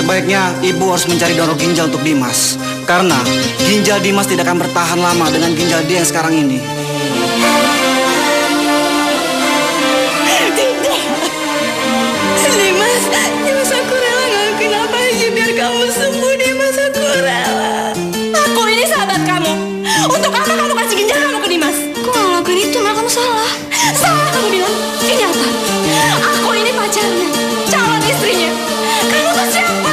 Sebaiknya ibu harus mencari donor ginjal untuk Dimas. Karena ginjal Dimas tidak akan bertahan lama dengan ginjal dia yang sekarang ini. Dimas, aku rela ngelakuin apa aja biar kamu sembuh. Dimas, aku rela. Aku ini sahabat kamu. Untuk apa kamu kasih ginjal kamu ke Dimas? Aku nggak ngelakuin itu, malah kamu salah. Salah kamu bilang? Ini apa? Aku ini pacarnya, calon istrinya. Kamu tuh siapa?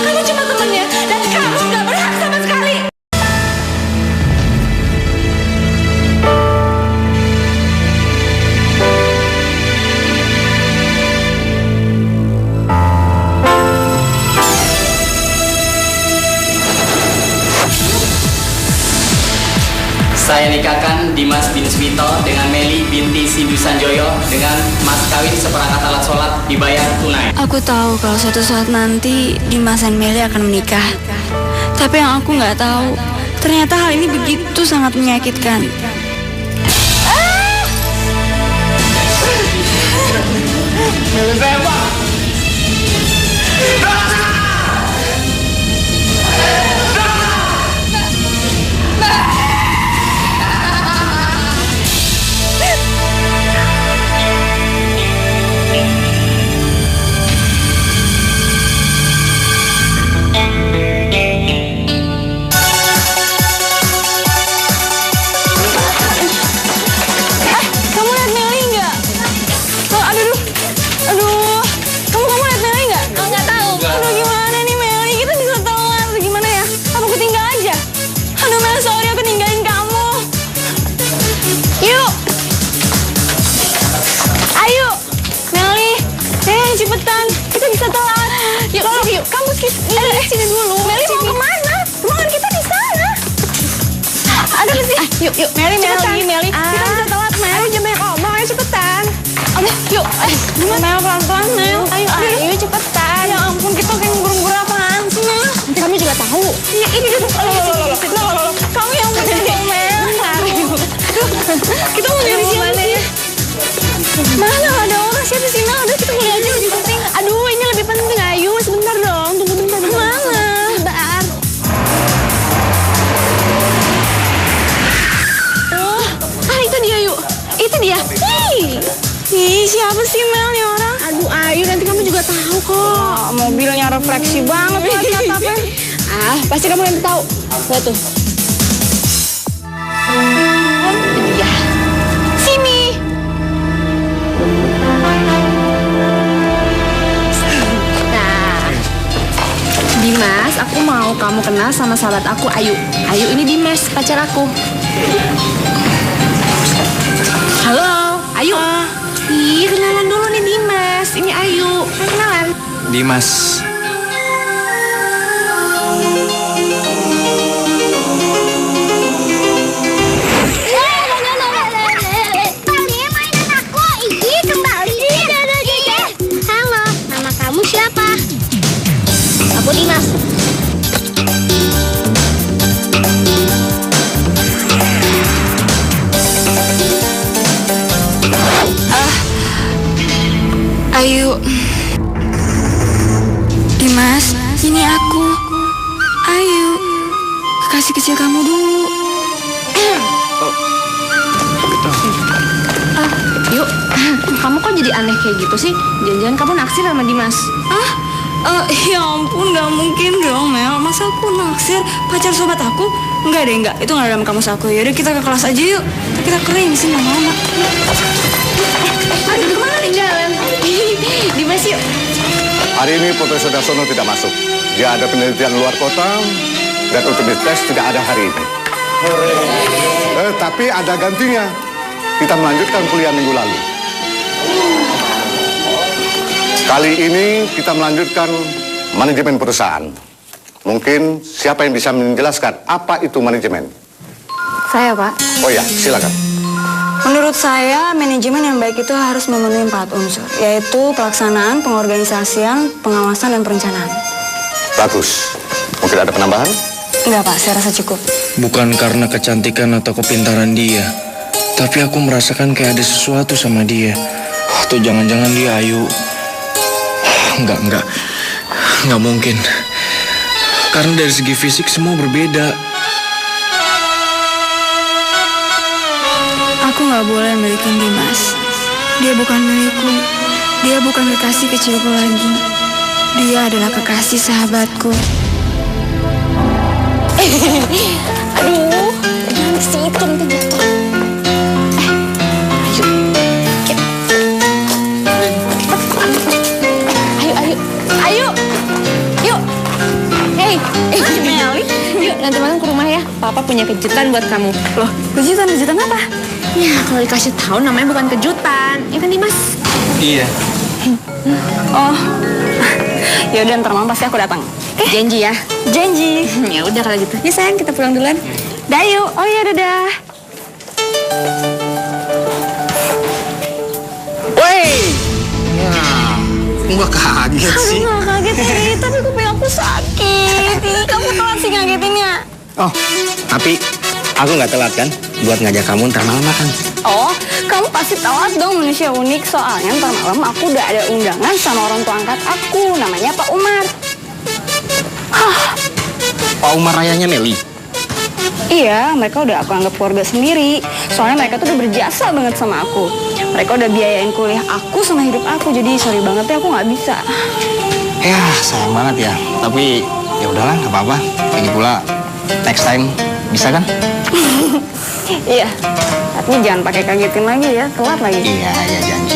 Kamu cuma temennya, dan kamu nggak berhak sama sekali. Saya nikahkan Dimas bin Smito dengan Meli binti Sindu Sanjoyo dengan mas kawin seperangkat alat sholat dibayar tunai. Aku tahu kalau suatu saat nanti Dimas dan Meli akan menikah. Tapi yang aku nggak tahu, ternyata hal ini begitu sangat menyakitkan. Meli saya, Pak. Cepetan, kita bisa telat. Yuk, yuk, kamu sini dulu. Meli mau kemana? Ruangan kita di sana. Ada apa sih? Yuk, Meli. Kita bisa telat, Mel. Jangan banyak ngomong, ayo cepetan. Yuk, Mel pelan-pelan, Mel. Ayo cepetan. Ya ampun, kita kayak ngurung-ngurung apaan sih, Mel? Nanti kamu juga tahu. Iya, ini duduk. Kamu yang bener, Mel. Kita mau nyari siapa ya? Mana ada orang, siapa sih Mel? Udah kita mulai aja, lebih penting. Aduh, ini lebih penting. Ayo, sebentar dong. Tunggu bentar. Mana? Sebentar. Itu dia, yuk. Itu dia. Ih, siapa sih Mel nih orang? Aduh, Ayu, nanti kamu juga tahu kok. Mobilnya refleksi banget atapnya. Pasti kamu nanti tahu. Lihat tuh. Itu dia. Sini. Dimas, aku mau kamu kenal sama sahabat aku, Ayu. Ayu ini Dimas, pacar aku. Halo, Ayu. Ih, kenalan dulu nih Dimas. Ini Ayu. Kenalan. Dimas. Kembali mainan aku. Ih, kembali. Halo, nama kamu siapa? Aku Dimas. Ayu. Dimas, ini aku. Ayu. Kekasih kecil kamu dulu. Yuk, kamu kok jadi aneh kayak gitu sih? Jangan-jangan kamu naksir sama Dimas? Ya ampun, gak mungkin dong Mel. Masa aku naksir pacar sobat aku? Enggak deh, enggak. Itu gak ada dalam kamus aku. Yaudah kita ke kelas aja yuk. Kita kering sih lama-lama. Aduh, kemana nih jalan? Dimas yuk. Hari ini Profesor Dasono tidak masuk. Dia ada penelitian luar kota dan untuk dites tidak ada hari ini. Tapi ada gantinya. Kita melanjutkan kuliah minggu lalu. Kali ini kita melanjutkan manajemen perusahaan. Mungkin siapa yang bisa menjelaskan apa itu manajemen? Saya, Pak. Oh ya, silakan. Menurut saya, manajemen yang baik itu harus memenuhi 4 unsur, yaitu pelaksanaan, pengorganisasian, pengawasan, dan perencanaan. Bagus. Mungkin ada penambahan? Enggak, Pak. Saya rasa cukup. Bukan karena kecantikan atau kepintaran dia, tapi aku merasakan kayak ada sesuatu sama dia. Atau jangan-jangan dia Ayu. Enggak. Nggak mungkin. Karena dari segi fisik semua berbeda. Aku nggak boleh milikin Dimas. Dia bukan milikku. Dia bukan kekasih kecilku lagi. Dia adalah kekasih sahabatku. Aduh, jangan ke situ nanti jatuh. Ayo. Yuk. Hey, Meli. Yuk, nanti malam ke rumah ya. Papa punya kejutan buat kamu. Loh, kejutan apa? Ya, kalau dikasih tahu namanya bukan kejutan. Ya kan, Dimas? Iya. Oh, ya udah ntar malam pasti aku datang. Janji ya. Janji. Ya udah kalau gitu. Ya sayang, kita pulang duluan. Dah yuk. Oh ya dadah. Woi! Ya, gua kaget sih. Nggak kaget Ri, tapi kuping aku sakit. Ih, kamu telat sih ngagetinnya. Oh, tapi aku nggak telat kan buat ngajak kamu ntar malam makan. Oh, kamu pasti telat dong manusia unik. Soalnya ntar malam aku udah ada undangan sama orang tua angkat aku. Namanya Pak Umar. Pak Umar ayahnya Meli. Iya, mereka udah aku anggap keluarga sendiri. Soalnya mereka tuh udah berjasa banget sama aku. Mereka udah biayain kuliah aku sama hidup aku. Jadi sorry banget ya, aku nggak bisa. Ya, sayang banget ya. Tapi ya udahlah, nggak apa-apa. Lagi pula next time bisa kan? Iya, tapi jangan pakai kagetin lagi ya, telat lagi. Iya, ya janji.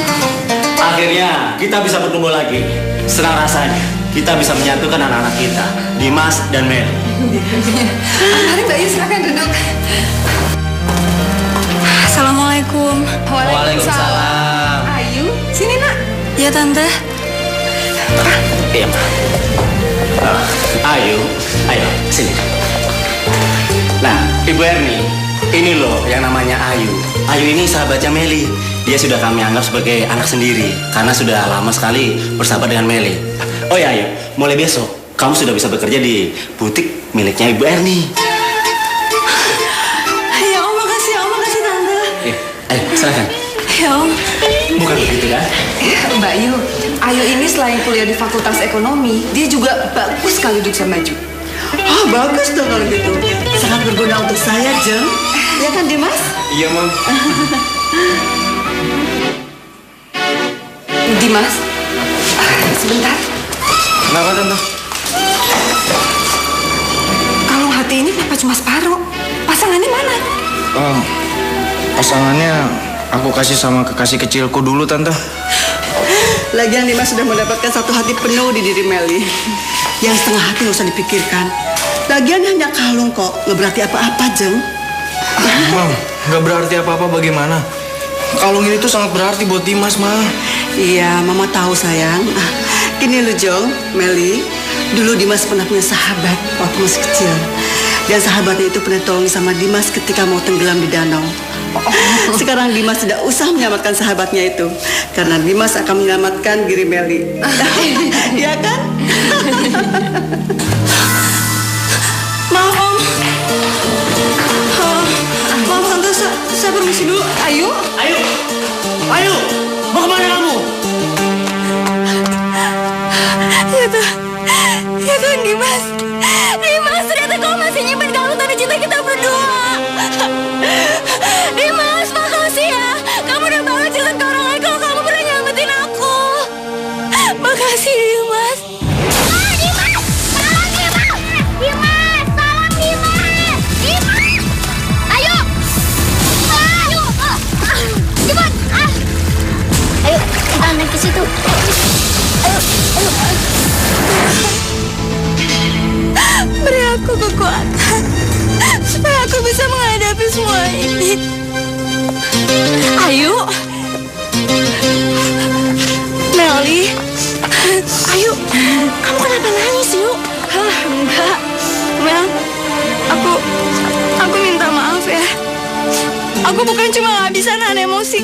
Akhirnya kita bisa bertemu lagi. Senang rasanya kita bisa menyatukan anak-anak kita, Dimas dan Mel. Mari Mbak Yu, silakan duduk. Assalamualaikum. Waalaikumsalam. Ayu, sini nak. Ya tante. Iya, Ma. Ayo, sini. Nah, Ibu Erni, ini loh yang namanya Ayu. Ayu ini sahabatnya Meli. Dia sudah kami anggap sebagai anak sendiri karena sudah lama sekali bersahabat dengan Meli. Oh ya, Ayu, mulai besok kamu sudah bisa bekerja di butik miliknya Ibu Erni. Ya Om, makasih tante. Ayo, silakan. Ya Om. Bukan begitu kan? Mbak Yu, Ayu ini selain kuliah di Fakultas Ekonomi, dia juga bagus sekali duduk maju. Oh, bagus dong kalau gitu. Sangat berguna untuk saya, Jeng. Ya kan, Dimas? Iya, Mam. Dimas, sebentar. Kenapa, Tante? Kalung hati ini kenapa cuma separuh? Pasangannya mana? Pasangannya aku kasih sama kekasih kecilku dulu, Tante. Lagian Dimas sudah mendapatkan satu hati penuh di diri Meli. Yang setengah hati nggak usah dipikirkan. Lagian hanya kalung kok, nggak berarti apa-apa, Jeng. Mam, nggak berarti apa-apa bagaimana? Kalung ini tuh sangat berarti buat Dimas, Ma. Iya, Mama tahu sayang. Gini loh, Jong, Meli. Dulu Dimas pernah punya sahabat waktu masih kecil. Dan sahabatnya itu pernah tolong sama Dimas ketika mau tenggelam di danau. Sekarang Dimas tidak usah menyelamatkan sahabatnya itu, karena Dimas akan menyelamatkan diri Meli. Iya kan? Maaf Om. Maaf tante, saya permisi dulu. Ayu? Ayo, mau kemana kamu? Ya Tuhan Dimas, ternyata kau masih nyimpen kalung tanda cinta kita berdua. Dimas, makasih ya. Kamu udah bawa cerita ke orang lain kalau kamu pernah nyelamatin aku. Makasih Dimas. Dimas! Tolong Dimas! Dimas! Tolong Dimas! Dimas! Ayo! Ayo! Dimas! Ayo, kita main ke situ. Ayo! Beri aku kekuatan supaya aku bisa menghadapi semua ini. Ayu, Meli, Ayu, kamu kenapa nangis yuk? Enggak, Mel, aku minta maaf ya. Aku bukan cuma nggak bisa nahan emosi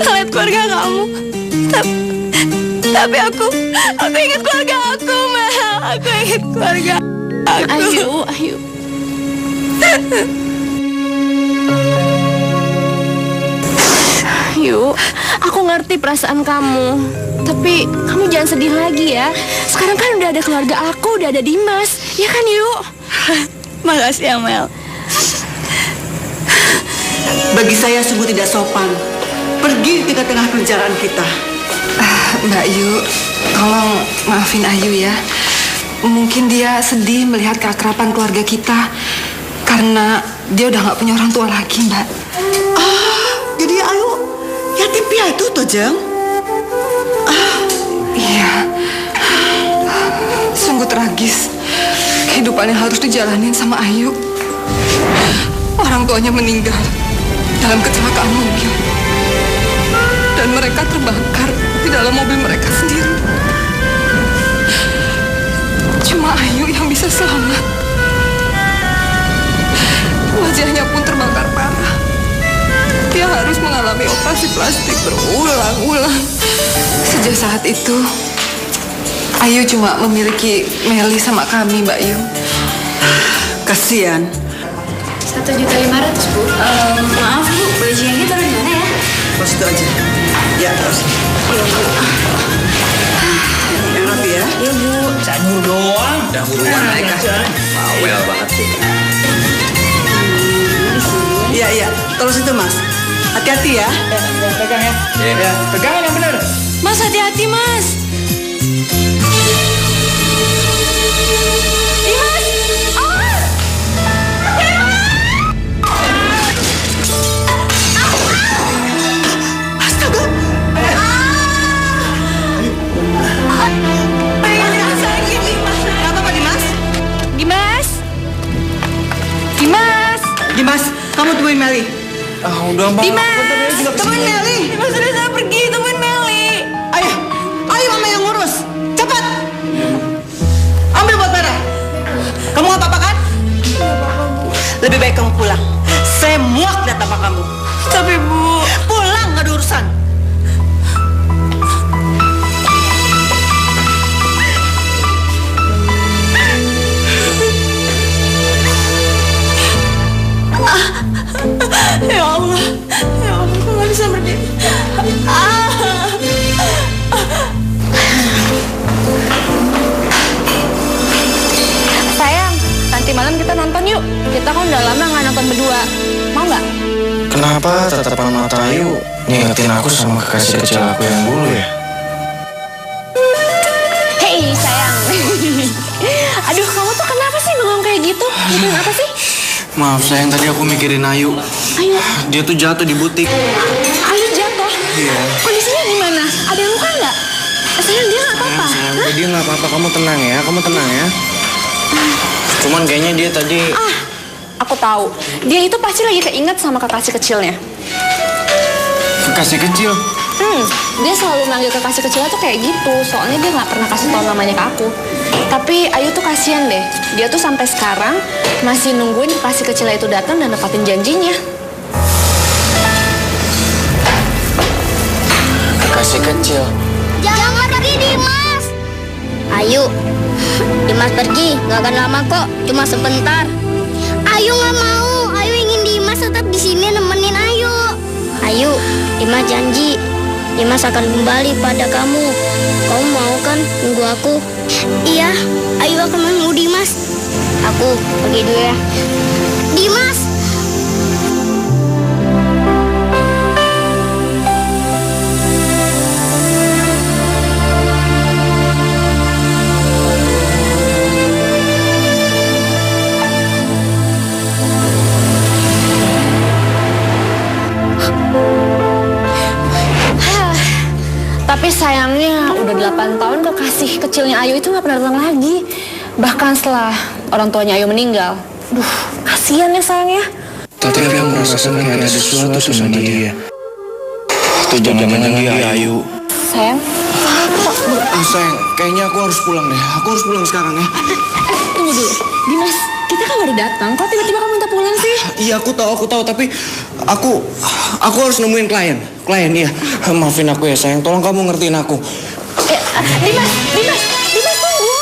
ngeliat keluarga kamu, tapi aku ingat keluarga aku, Mel. Aku ingat keluarga aku. Ayu. Yuk, aku ngerti perasaan kamu. Tapi kamu jangan sedih lagi ya. Sekarang kan udah ada keluarga aku, udah ada Dimas. Ya kan, Yuk? Makasih ya, Mel. Bagi saya sungguh tidak sopan pergi di tengah-tengah pembicaraan kita. Mbak Yu, tolong maafin Ayu ya. Mungkin dia sedih melihat keakraban keluarga kita karena dia udah nggak punya orang tua lagi, Mbak. Jadi Ayu yatim piatu toh, Jeng? Iya. Sungguh tragis kehidupan yang harus dijalanin sama Ayu. Orang tuanya meninggal dalam kecelakaan mobil. Dan mereka terbakar di dalam mobil mereka sendiri. Cuma Ayu yang bisa selamat. Wajahnya pun terbakar parah. Dia harus mengalami operasi plastik berulang-ulang. Sejak saat itu, Ayu cuma memiliki Meli sama kami, Mbak Yu. Kasihan. 1.500.000, Bu. Maaf, Bu. Baju yang ini taruh di mana ya? Terus itu aja. Ya, terus. Yang rapi ya. Iya, Bu. Dahulu doang. Dahuluan aja. Bawel banget sih. Iya, iya. Terus itu, Mas. Hati-hati ya. Pegang ya. Ya, pegangin yang benar. Mas, hati-hati, Mas. Dimas! Astaga. Gak apa-apa, Dimas? Dimas! Dimas! Dimas, kamu temuin Meli. Udah, Bang. Dimas! Temuin Meli. Dimas udah saya pergi, temuin Meli. Ayo, ayo mama yang ngurus. Cepat. Ambil buat merah. Kamu nggak apa-apa kan? Lebih baik kamu pulang. Saya muak lihat apa kamu. Tapi, Bu... Pulang, nggak ada urusan. Ya Allah, aku nggak bisa berdiri. Sayang, nanti malam kita nonton yuk. Kita kan udah lama nggak nonton berdua. Mau nggak? Kenapa tatapan mata Ayu ngingetin aku sama kekasih kecil aku yang dulu ya? Hei, sayang. Aduh, kamu tuh kenapa sih bengong kayak gitu? Mikirin apa sih? Maaf sayang, tadi aku mikirin Ayu. Ayu, Dia tuh jatuh di butik. Ayu jatuh. Iya. Kondisinya gimana? Ada yang luka nggak? Sayang, dia nggak apa-apa. Sayang, dia nggak apa-apa. Kamu tenang ya, kamu tenang ya. Cuman kayaknya dia tadi... Aku tahu. Dia itu pasti lagi keinget sama kekasih kecilnya. Kekasih kecil. Dia selalu manggil kekasih kecilnya tuh kayak gitu. Soalnya dia nggak pernah kasih tahu namanya ke aku. Tapi Ayu tuh kasihan deh. Dia tuh sampai sekarang masih nungguin kekasih kecilnya itu datang dan nepatin janjinya. Kekasih kecil. Jangan pergi, Dimas. Ayu, Dimas pergi. Gak akan lama kok, cuma sebentar. Ayu nggak mau. Ayu ingin Dimas tetap di sini nemenin Ayu. Ayu, Dimas janji. Dimas akan kembali pada kamu. Kamu mau kan nunggu aku? Iya, Ayu akan menunggu Dimas. Aku pergi dulu ya. Dimas! Tapi sayangnya udah 8 tahun kekasih kecilnya Ayu itu nggak pernah datang lagi. Bahkan setelah orang tuanya Ayu meninggal. Duh, kasihan ya sayangnya. Tapi aku merasakan kayak ada sesuatu sama dia. Itu jangan-jangan dia Ayu. Sayang. Sayang, kayaknya aku harus pulang deh. Aku harus pulang sekarang ya. Tunggu dulu. Dimas, kita kan baru datang. Kok tiba-tiba kamu minta pulang sih? Iya, aku tahu, tapi aku harus nemuin klien. Klien, iya. Maafin aku ya, sayang. Tolong kamu ngertiin aku. Dimas tunggu.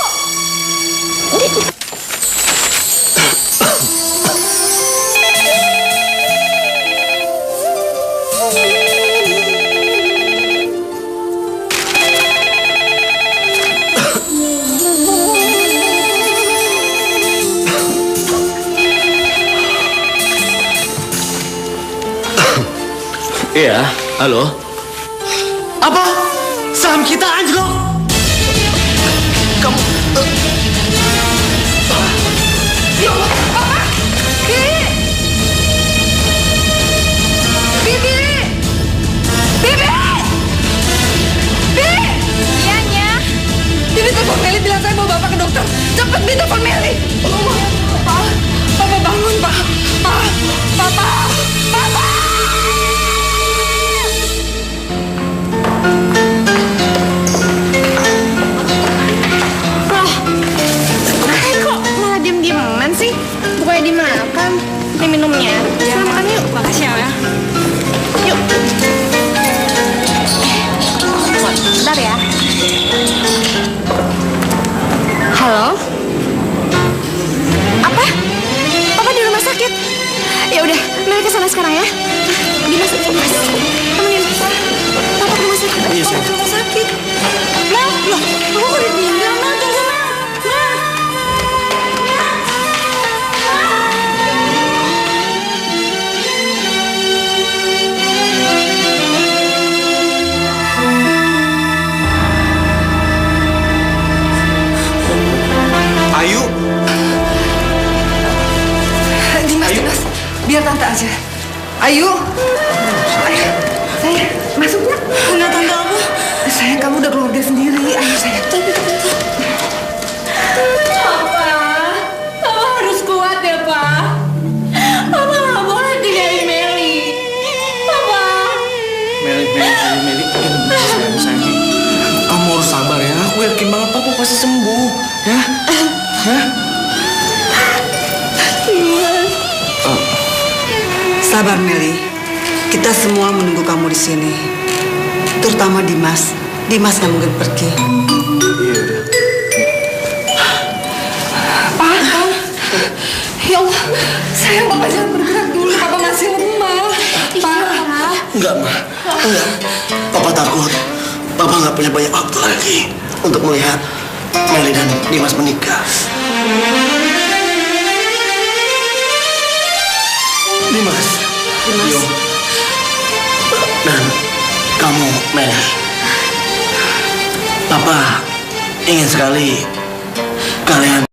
Iya, halo. Apa? Saham kita anjlok? Kamu... Ya Allah, Papa! Bibi! Iya, Nya. Bibi telepon Meli bilang saya bawa Bapak ke dokter. Cepat Bibi telepon Meli. Papa bangun, Pak. Papa! Kok malah diem-dieman sih? Bukannya dimakan. Ini minumnya. Kita makan yuk. Makasih ya, Mel. Yuk. Bentar ya. Halo? Apa? Papa di rumah sakit? Ya udah, Mel ke sana sekarang ya. Dimas, temenin Papa ke rumah sakit. Iya, sayang. Ke rumah sakit. Mel, loh, aku udah ditinggal, Mel. Tunggu, Mel. Ayu. Dimas, biar tante aja. Ayu. Sayang, masuk nak. Enggak, tante aku. Sayang, kamu udah keluarga sendiri. Ayo sayang. Papa harus kuat ya, Pak. Papa nggak boleh tinggalin Meli. Papa. Meli. Sayang. Kamu harus sabar ya. Aku yakin banget Papa pasti sembuh. Ya? Hah? Sabar Meli, kita semua menunggu kamu di sini. Terutama Dimas. Dimas nggak mungkin pergi. Iya udah. Pak. Ya Allah, sayang Papa jangan bergerak dulu. Papa masih lemah. Pak. Enggak, Ma. Enggak. Papa takut. Papa nggak punya banyak waktu lagi untuk melihat Meli dan Dimas menikah. Dimas. Yo. Dan kamu, Meli. Papa ingin sekali kalian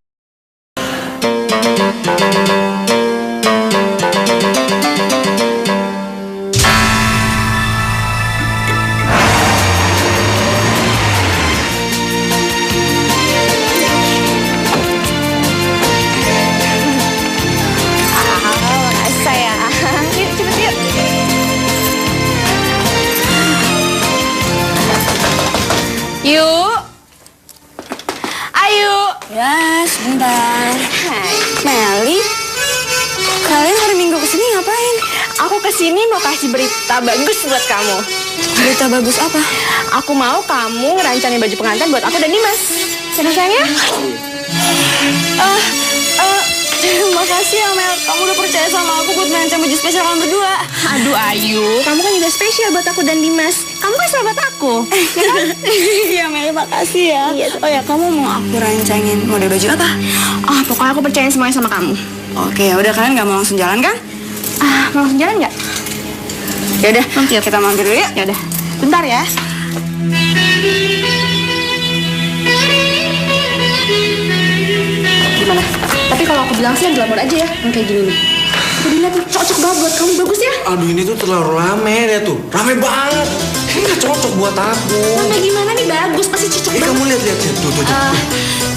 Yuk. Ayo. Ya, sebentar. Hai. Meli, kalian hari Minggu kesini ngapain? Aku kesini mau kasih berita bagus buat kamu. Berita bagus apa? Aku mau kamu ngerancangin baju pengantin buat aku dan Dimas. Sayang ya? Terima kasih ya, Mel. Kamu udah percaya sama aku buat merancang baju spesial kalian berdua. Aduh Ayu, kamu kan juga spesial buat aku dan Dimas. Kamu kan sahabat aku. Iya, Mel. Makasih ya. Iya. Oh ya, kamu mau aku rancangin model baju apa? Pokoknya aku percaya semuanya sama kamu. Oke, udah kalian nggak mau langsung jalan kan? Mau langsung jalan nggak? Yaudah, kita mampir dulu ya. Yaudah, bentar ya. Gimana? Tapi kalau aku bilang sih yang glamor aja ya, yang kayak gini nih. Aku dilihat nih, cocok banget buat kamu, bagus ya? Aduh ini tuh terlalu rame ya tuh. Rame banget. Ini nggak cocok buat aku. Sampai gimana nih, bagus, pasti cocok banget. Kamu lihat tuh.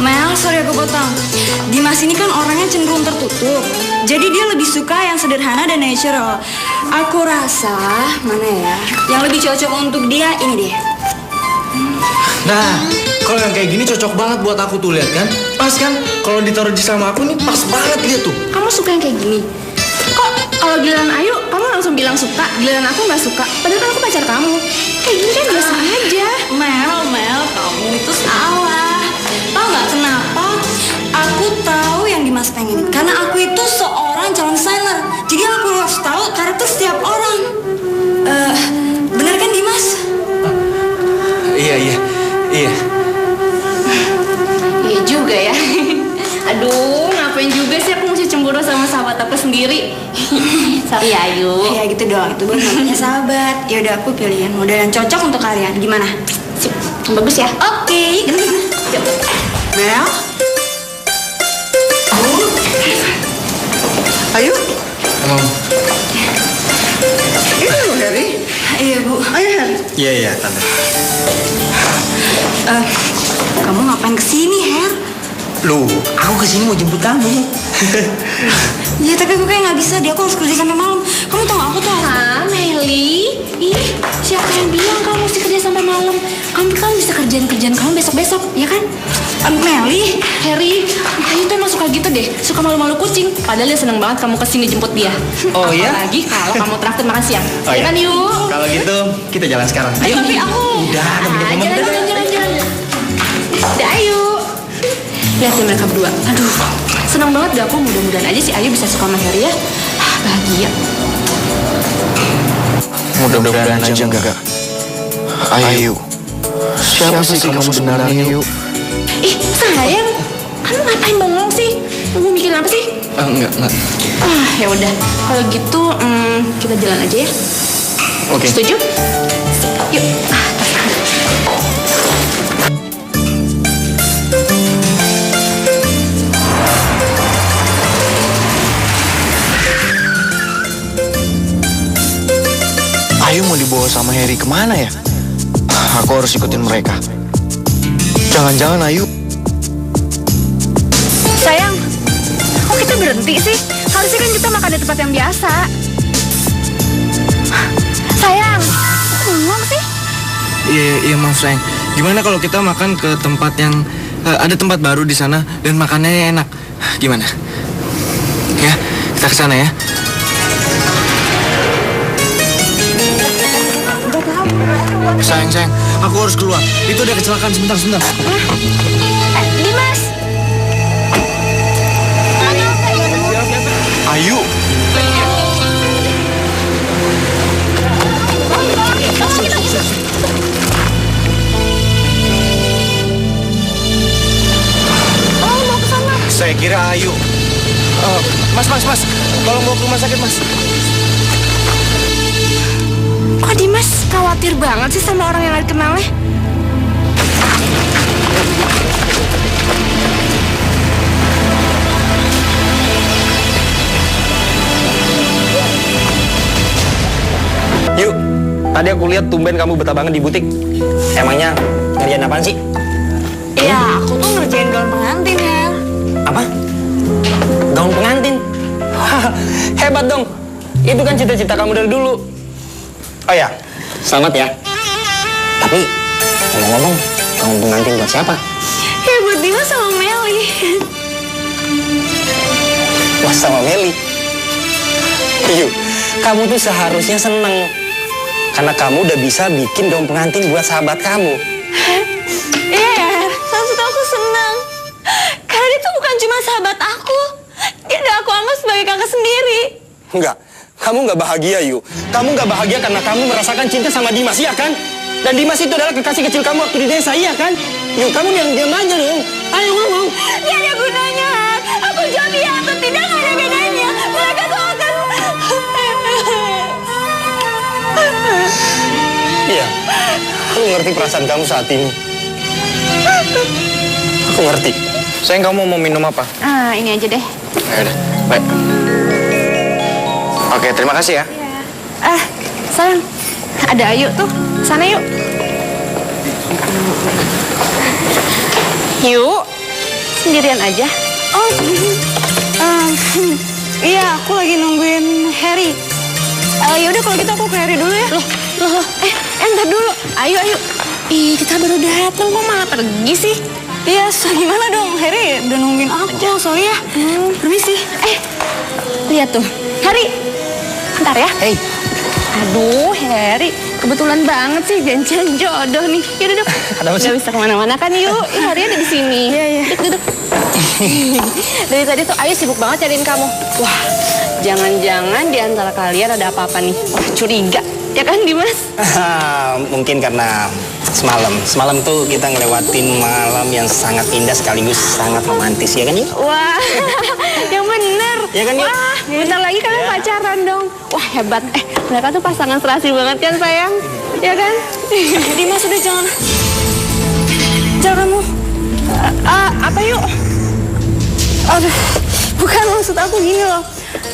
Mel, sorry aku potong. Dimas ini kan orangnya cenderung tertutup. Jadi dia lebih suka yang sederhana dan natural. Aku rasa, mana ya, yang lebih cocok untuk dia ini deh. Nah, kalau yang kayak gini cocok banget buat aku tuh, lihat kan? Pas kan? Kalau ditaruh di sama aku nih pas banget lihat tuh. Kamu suka yang kayak gini? Kok kalau giliran Ayu, kamu langsung bilang suka, giliran aku nggak suka. Padahal kan aku pacar kamu. Kayak gini kan biasa aja. Mel, kamu itu salah. Tahu nggak kenapa? Aku tahu yang Dimas pengen. Karena aku itu seorang calon desainer. Jadi aku harus tahu karakter setiap orang. Benar kan Dimas? Iya. Iya juga ya. Aduh, ngapain juga sih aku mesti cemburu sama sahabat aku sahabatku sendiri. Sorry ya, Ayu. Ya gitu dong, itu bukan namanya sahabat. Ya udah aku pilihin model yang cocok untuk kalian. Gimana? Sip, bagus ya. Oke, gitu. Yuk. Mel? Ayo. Ini loh, Harry. Iya, Bu. Ayo, Harry. Iya, Tante. Kamu ngapain kesini, Her? Loh, aku kesini mau jemput kamu. Ya tapi aku kayak nggak bisa, dia aku harus kerja sampai malam. Kamu tau gak aku tuh? Ah, Meli. Ih, siapa yang bilang kamu mesti kerja sampai malam? Kamu kan bisa kerjaan kamu besok-besok, ya kan? Meli, Harry, Ayu tuh emang suka gitu deh, suka malu-malu kucing. Padahal dia seneng banget kamu kesini jemput dia. Oh iya? Apalagi kalau kamu traktir makan siang. Oh, Ya iya. kan, Yu? Kalau gitu, kita jalan sekarang. Ayo, tapi aku. Udah, ada punya teman. Jalan. Udah, Ayu. Lihat deh mereka berdua. Aduh, senang banget deh aku. Mudah-mudahan aja si Ayu bisa suka sama Harry ya. Bahagia. Mudah-mudahan aja enggak. Ayu, siapa sih kamu sebenarnya, Yu? Ih, sayang. Kamu ngapain bengong sih? Kamu mikirin apa sih? Enggak. Ya udah. Kalau gitu, kita jalan aja ya. Oke. Setuju? Yuk. Ayu mau dibawa sama Harry kemana ya? Aku harus ikutin mereka. Jangan-jangan Ayu. Sayang, kok kita berhenti sih? Harusnya kan kita makan di tempat yang biasa. Sayang, bengong sih? Iya maaf sayang. Gimana kalau kita makan ke tempat yang ada tempat baru di sana dan makanannya enak? Gimana? Ya, kita ke sana ya. Sayang, aku harus keluar. Itu ada kecelakaan, sebentar. Dimas. Ayu. Oh, mau ke sana. Saya kira Ayu. Mas. Tolong bawa ke rumah sakit, Mas. Kok Dimas khawatir banget sih sama orang yang gak dikenalnya? Yuk, tadi aku lihat tumben kamu betah banget di butik. Emangnya ngerjain apaan sih? Iya, aku tuh ngerjain gaun pengantin, Her. Apa? Gaun pengantin? Hebat dong. Itu kan cita-cita kamu dari dulu. Oh ya, selamat ya. Tapi, ngomong-ngomong, gaun pengantin buat siapa? Ya buat Dimas sama Meli. Wah, sama Meli. Yuk, kamu tuh seharusnya seneng. Karena kamu udah bisa bikin gaun pengantin buat sahabat kamu. Iya ya, Her. Maksud aku senang. Karena dia tuh bukan cuma sahabat aku. Dia udah aku anggap sebagai kakak sendiri. Enggak, kamu nggak bahagia, Yu. Kamu nggak bahagia karena kamu merasakan cinta sama Dimas, iya kan? Dan Dimas itu adalah kekasih kecil kamu waktu di desa, iya kan? Yu, kamu diam aja dong. Ayo ngomong. Gak ada gunanya, Her. Aku jawab iya atau tidak gak ada bedanya. Mereka tuh akan... Iya, aku ngerti perasaan kamu saat ini. Aku ngerti. Sayang, kamu mau minum apa? Ini aja deh. Ya udah, baik. Oke, terima kasih ya. Sayang, ada Ayu tuh. Sana yuk. Yuk, sendirian aja. Oh, iya aku lagi nungguin Harry. Yaudah kalau gitu aku ke Harry dulu ya. Loh, entar dulu. Ayo. Ih, kita baru datang kok malah pergi sih. Iya, so gimana dong? Harry udah nungguin aku, sorry ya. Permisi. Lihat tuh. Harry, bentar ya. Hey. Aduh, Harry, kebetulan banget sih janjian jodoh nih. Yaudah, Ada apa sih? Gak bisa kemana-mana kan, yuk. Harry ada di sini. Iya. Duduk. Dari tadi tuh Ayu sibuk banget cariin kamu. Wah, jangan-jangan di antara kalian ada apa-apa nih. Wah, curiga. Ya kan, Dimas? Mungkin karena Semalam tuh kita ngelewatin malam yang sangat indah sekaligus sangat romantis, ya kan Yu? Wah, yang bener. Ya kan Yu? Wah, bentar lagi kalian pacaran dong. Wah, hebat. Mereka tuh pasangan serasi banget kan, sayang? Ya kan? Dimas udah jangan kamu. Apa Yuk? Aduh, bukan maksud aku gini loh.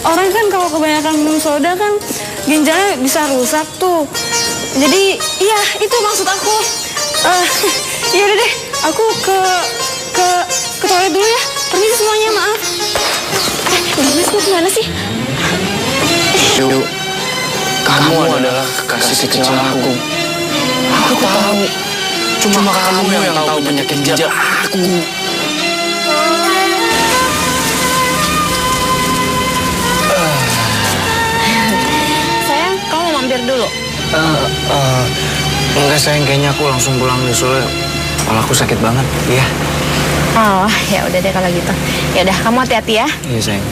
Orang kan kalau kebanyakan minum soda kan ginjalnya bisa rusak tuh. Jadi, iya itu maksud aku. Ya udah deh, aku ke toilet dulu ya. Permisi semuanya, maaf. Dimas mau kemana sih? Yuk, kamu adalah kekasih kecil aku. Aku tahu. Cuma kamu yang tahu penyakit ginjal aku. Sayang, kamu mau mampir dulu? Enggak sayang, kayaknya aku langsung pulang deh soalnya kepala aku sakit banget, iya. Oh, ya udah deh kalau gitu. Ya udah, kamu hati-hati ya. Iya sayang.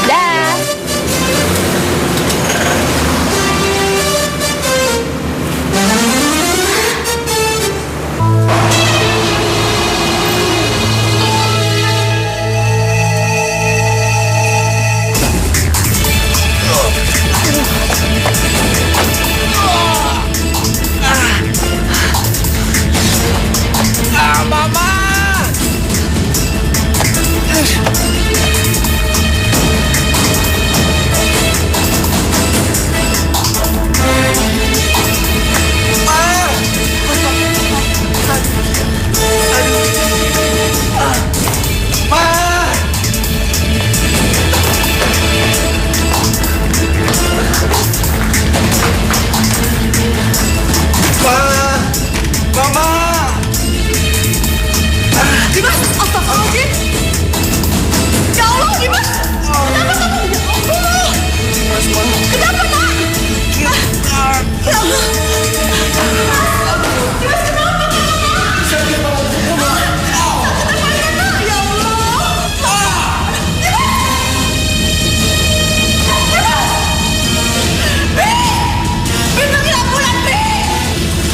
Dah.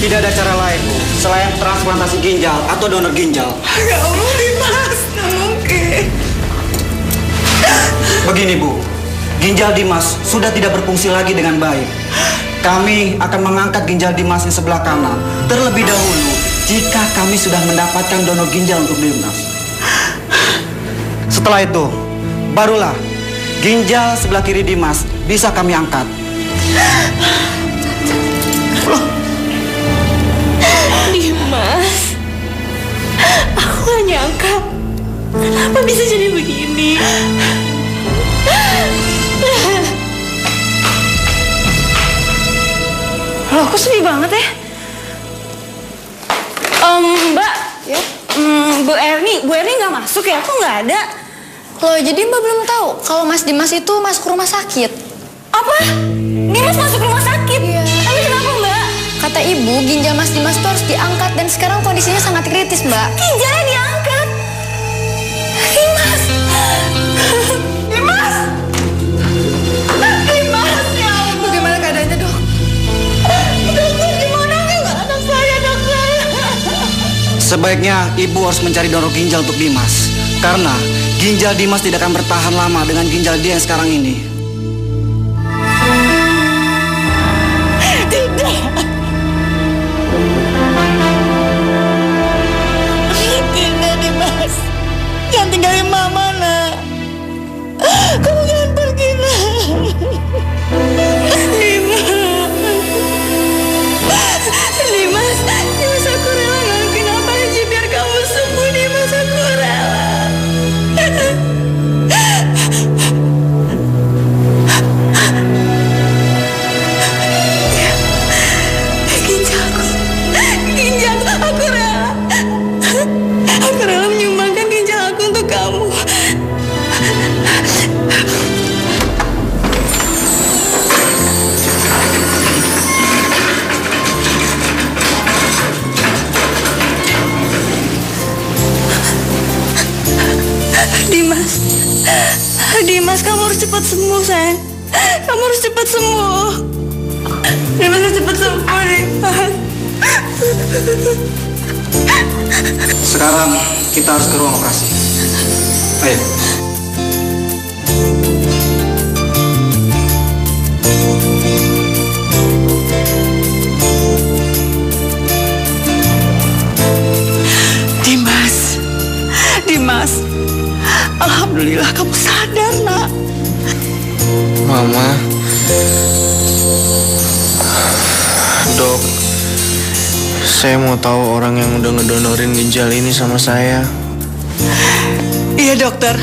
Tidak ada cara lain, Bu, selain transplantasi ginjal atau donor ginjal. Ya Allah, Dimas, nggak mungkin. Begini, Bu, ginjal Dimas sudah tidak berfungsi lagi dengan baik. Kami akan mengangkat ginjal Dimas di sebelah kanan terlebih dahulu jika kami sudah mendapatkan donor ginjal untuk Dimas. Setelah itu, barulah ginjal sebelah kiri Dimas bisa kami angkat. Dimas, aku gak nyangka kenapa bisa jadi begini. Loh, aku sedih banget ya. Mbak, ya? Bu Erni nggak masuk ya? Aku nggak ada. Loh, jadi Mbak belum tahu kalau Mas Dimas itu masuk rumah sakit. Apa? Dimas masuk rumah sakit? Iya. Tapi kenapa Mbak? Kata ibu, ginjal Mas Dimas itu harus diangkat dan sekarang kondisinya sangat kritis, Mbak. Ginjalnya diangkat? Dimas! Dimas! Dimas, ya Allah. Bagaimana keadaannya, Dok? Dokter, gimana nih anak saya, dokter? Sebaiknya Ibu harus mencari donor ginjal untuk Dimas. Karena ginjal Dimas tidak akan bertahan lama dengan ginjal dia yang sekarang ini. Tidak. Tidak, Dimas. Jangan tinggalin Mama, nak. Kamu jangan pergi, nak. Dimas, aku rela ngelakuin apa aja biar kamu sembuh, Dimas, aku rela. harus cepat sembuh, sayang. Kamu harus cepat sembuh. Dimas harus cepat sembuh, Dimas. Sekarang kita harus ke ruang operasi. Ayo. Dimas, alhamdulillah kamu sadar, nak. Mama, Dok, saya mau tahu orang yang udah ngedonorin ginjal ini sama saya. Iya, dokter.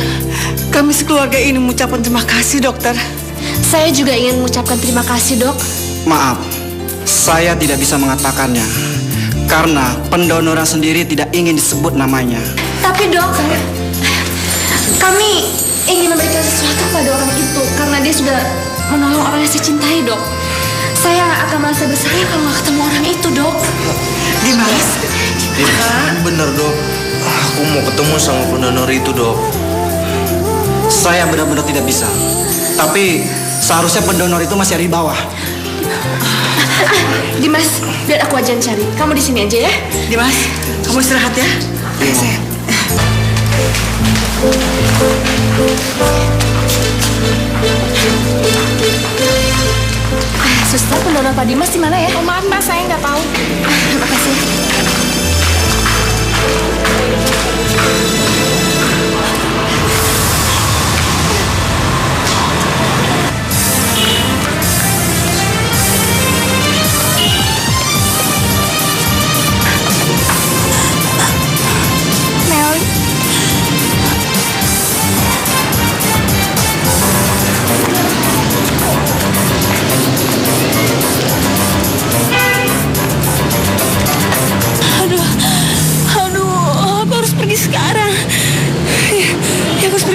Kami sekeluarga ini mengucapkan terima kasih, dokter. Saya juga ingin mengucapkan terima kasih, Dok. Maaf, saya tidak bisa mengatakannya karena pendonoran sendiri tidak ingin disebut namanya. Tapi Dok, kami ingin memberikan sesuatu pada orang itu karena dia sudah menolong orang yang saya cintai, Dok. Saya akan merasa bersalah kalau nggak ketemu orang itu, Dok. Dimas, Bener, Dok. Aku mau ketemu sama pendonor itu, Dok. Saya benar-benar tidak bisa. Tapi seharusnya pendonor itu masih ada di bawah. Dimas, biar aku aja yang cari. Kamu di sini aja ya. Dimas, kamu istirahat ya. Ayo, sayang. Suster, pendonor Pak Dimas di mana ya? Oh, maaf Mbak, saya nggak tahu. Makasih.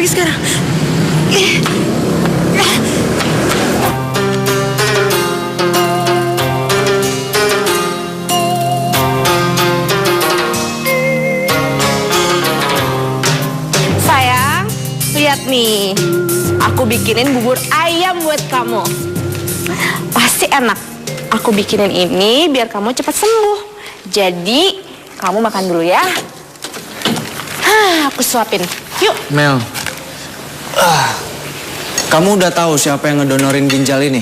Sekarang. Sayang, lihat nih. Aku bikinin bubur ayam buat kamu. Pasti enak. Aku bikinin ini biar kamu cepat sembuh. Jadi, kamu makan dulu ya. Aku suapin. Yuk. Mel, kamu udah tahu siapa yang ngedonorin ginjal ini?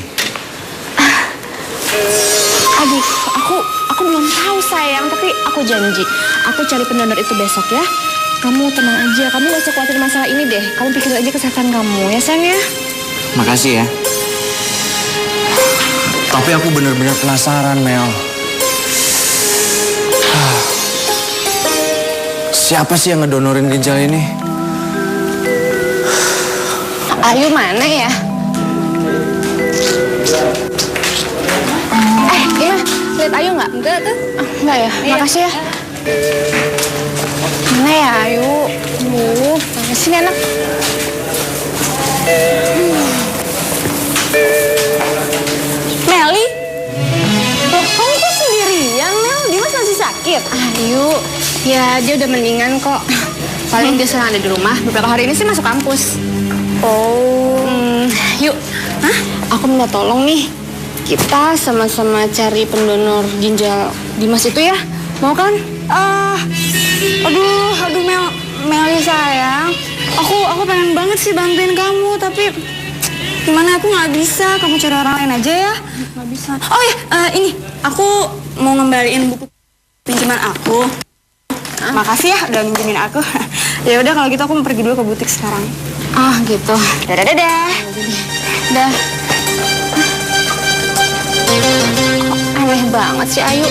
Aduh, aku belum tahu sayang, tapi aku janji aku cari pendonor itu besok ya. Kamu tenang aja, kamu gak usah khawatir masalah ini deh. Kamu pikirin aja kesehatan kamu ya sayang ya. Makasih ya. Tapi aku bener-bener penasaran, Mel. Siapa sih yang ngedonorin ginjal ini? Ayu mana ya? Ima, lihat Ayu nggak? Enggak tuh. Enggak ya? Makasih ya. Mana ya Ayu? Mana sih anak? Meli? Loh, kamu kok sendirian, Mel? Dimas masih sakit? Ayu, ya dia udah mendingan kok. Paling dia sering ada di rumah. Beberapa hari ini sih masuk kampus. Oh. Yuk. Hah? Aku minta tolong nih. Kita sama-sama cari pendonor ginjal Dimas itu ya. Mau kan? Aduh Meli sayang. Aku pengen banget sih bantuin kamu, tapi gimana aku nggak bisa. Kamu cari orang lain aja ya. Nggak bisa. Oh ya, ini aku mau ngembaliin buku pinjaman aku. Makasih ya udah minjemin aku. Ya udah kalau gitu aku mau pergi dulu ke butik sekarang. Ah gitu. Dadah. Dah. Aneh banget sih Ayu.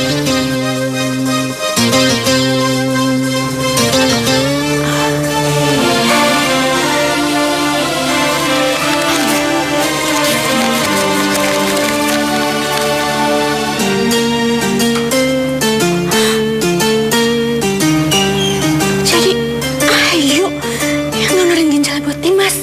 Jadi Ayu yang donorin ginjal buat Dimas.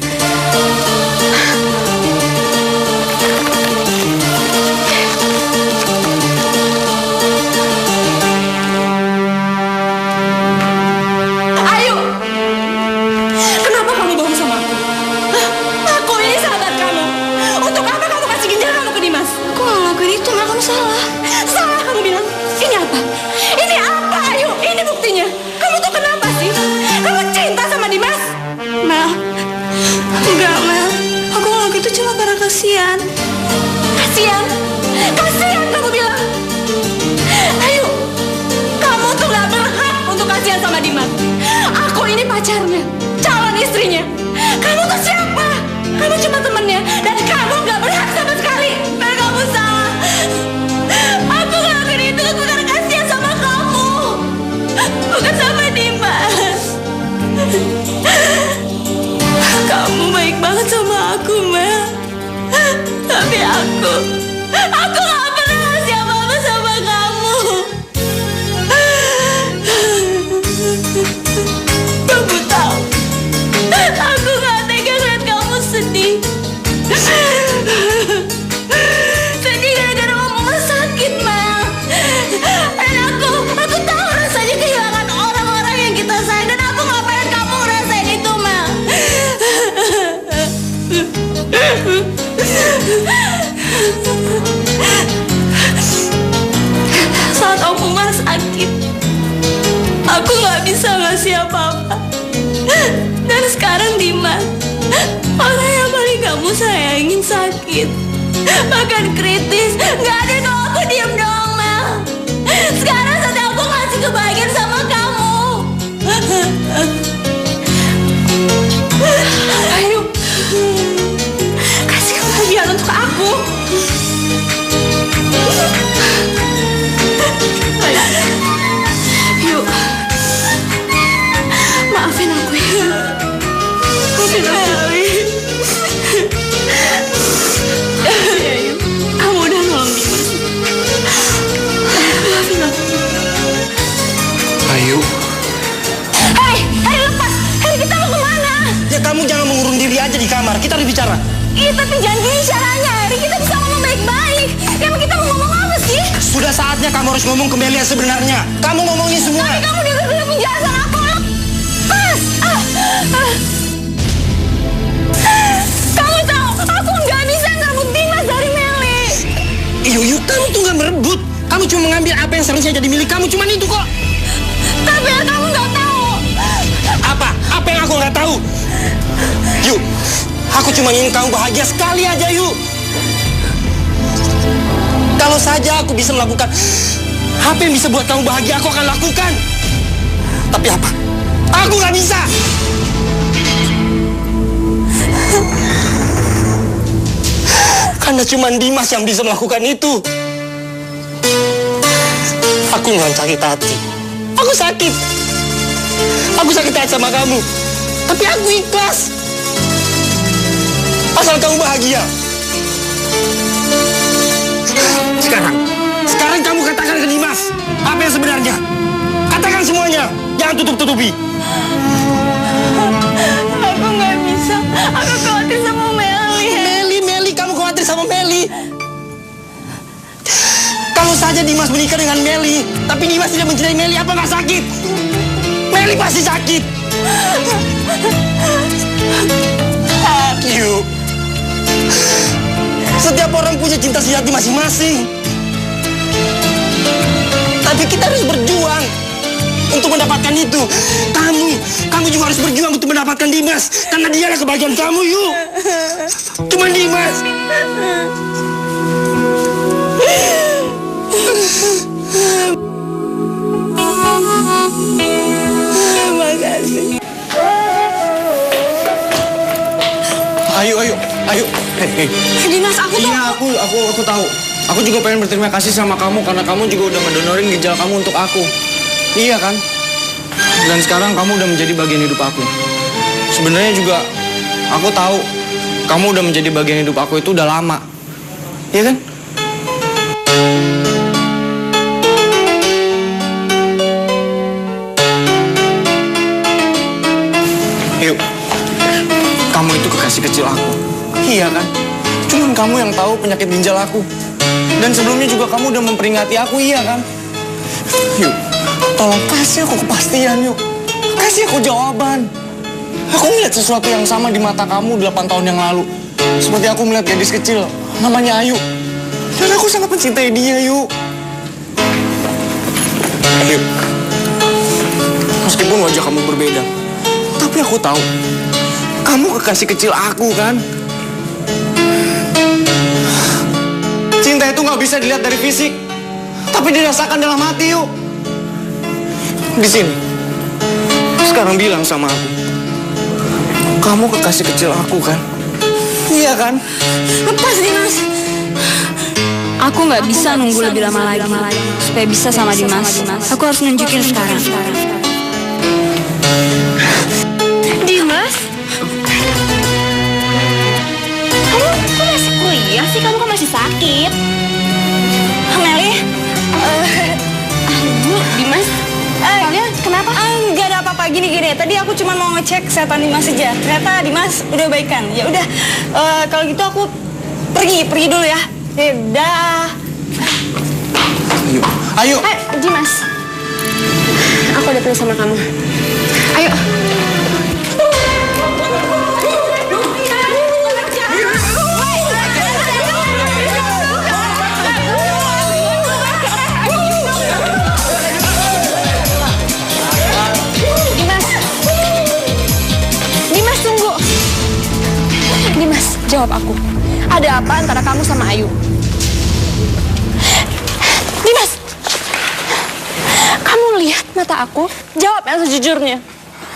salah. Salah kamu bilang. Ini apa? Ini apa, Ayu? Ini buktinya. Kamu tuh kenapa sih? Kamu cinta sama Dimas? Mel. Enggak, Mel. Aku ngomong gitu cuma karena kasihan. Kasihan? Kasihan kamu bilang. Ayu, kamu tuh gak berhak untuk kasihan sama Dimas. Aku ini pacarnya, calon istrinya. Kamu tuh siapa? Kamu cuma temennya, dan kamu gak berhak sama sekali. Dan kamu salah. Aku ngelakuin itu karena kasihan sama kamu, bukan sama Dimas. Kamu baik banget sama aku, Mel. Tapi aku gak pernah ngasih apa-apa sama kamu. Kamu tahu, aku gak tega lihat kamu sedih. Sedih gara-gara mama sakit, Mel. Dan aku tahu rasanya kehilangan orang-orang yang kita sayang. Dan aku gak pengen kamu ngerasain itu, Mel. Saat Om Umar sakit, aku gak bisa ngasih apa-apa. Dan sekarang Dimas, orang yang paling kamu sayangin sakit, bahkan kritis. Gak ada kalau aku diem doang, Mel. Sekarang saatnya aku ngasih kebahagiaan sama kamu. Ayo, kasih kebahagiaan untuk aku. Yuk, maafin aku ya. Maafin aku. Ya, yuk. Kamu udah nolong Dimas. Maafin aku. Ayu. Hei, lepas. Hei, kita mau kemana? Ya kamu jangan mengurung diri aja di kamar. Kita harus bicara. Iya, tapi jangan gini caranya, Harry. Kita bisa ngomong baik-baik. Emang kita mau ngomong apa sih? Sudah saatnya kamu harus ngomong ke Meli yang sebenarnya. Kamu ngomongin semua. Tapi kamu dengar dulu penjelasan aku. Lepas. Kamu tahu, aku nggak bisa ngerebut Dimas dari Meli. Yuk, kamu tuh nggak merebut. Kamu cuma mengambil apa yang seharusnya jadi milik kamu. Cuman itu kok. Tapi kamu nggak tahu. Apa? Apa yang aku nggak tahu? Yuk, aku cuma ingin kamu bahagia sekali aja, yuk. Kalau saja aku bisa melakukan apa yang bisa buat kamu bahagia, aku akan lakukan. Tapi apa? Aku nggak bisa. Karena cuma Dimas yang bisa melakukan itu. Aku nggak sakit hati. Aku sakit. Aku sakit hati sama kamu. Tapi aku ikhlas. Asal kamu bahagia. Sekarang kamu katakan ke Dimas apa yang sebenarnya. Katakan semuanya. Jangan tutup-tutupi. Aku nggak bisa. Aku khawatir sama Meli. Meli, kamu khawatir sama Meli. Kalau saja Dimas menikah dengan Meli, tapi Dimas tidak mencintai Meli, apa nggak sakit? Meli pasti sakit. Yuk. Setiap orang punya cinta sejati masing-masing. Tapi kita harus berjuang untuk mendapatkan itu. Kamu juga harus berjuang untuk mendapatkan Dimas. Karena dialah kebahagiaan kamu, yuk. Cuma Dimas. Makasih. Ayo. Hei. Dimas, aku tuh... Iya, aku tahu. Aku juga pengen berterima kasih sama kamu karena kamu juga udah mendonorin ginjal kamu untuk aku. Iya kan? Dan sekarang kamu udah menjadi bagian hidup aku. Sebenarnya juga aku tahu kamu udah menjadi bagian hidup aku itu udah lama. Iya kan? Yuk. Kamu itu kekasih kecil aku. Iya kan? Cuman kamu yang tahu penyakit ginjal aku. Dan sebelumnya juga kamu udah memperingati aku, iya kan? Yuk, tolong kasih aku kepastian, yuk. Kasih aku jawaban. Aku melihat sesuatu yang sama di mata kamu 8 tahun yang lalu. Seperti aku melihat gadis kecil, namanya Ayu. Dan aku sangat mencintai dia, Yu. Ayu, meskipun wajah kamu berbeda, tapi aku tahu kamu kekasih kecil aku kan. Cinta itu nggak bisa dilihat dari fisik, tapi dirasakan dalam hati, Yu. Di sini, sekarang bilang sama aku, kamu kekasih kecil aku kan? Iya kan? Lepas Dimas. Aku nggak bisa nunggu lebih lama lagi supaya bisa sama Dimas. Aku harus nunjukin sekarang. Dimas? Kamu kok masih kuliah sih? Kamu kok masih sakit? Meli? Dimas? Kalian kenapa? Nggak ada apa-apa, gini. Tadi aku cuma mau ngecek kesehatan Dimas saja. Ternyata Dimas udah baikan. Ya udah, kalau gitu aku pergi dulu ya. Dadah. Ayo. Dimas. Aku udah perlu sama kamu. Ayo. Dimas, tunggu. Dimas, jawab aku. Ada apa antara kamu sama Ayu? Dimas! Kamu lihat mata aku? Jawab yang sejujurnya.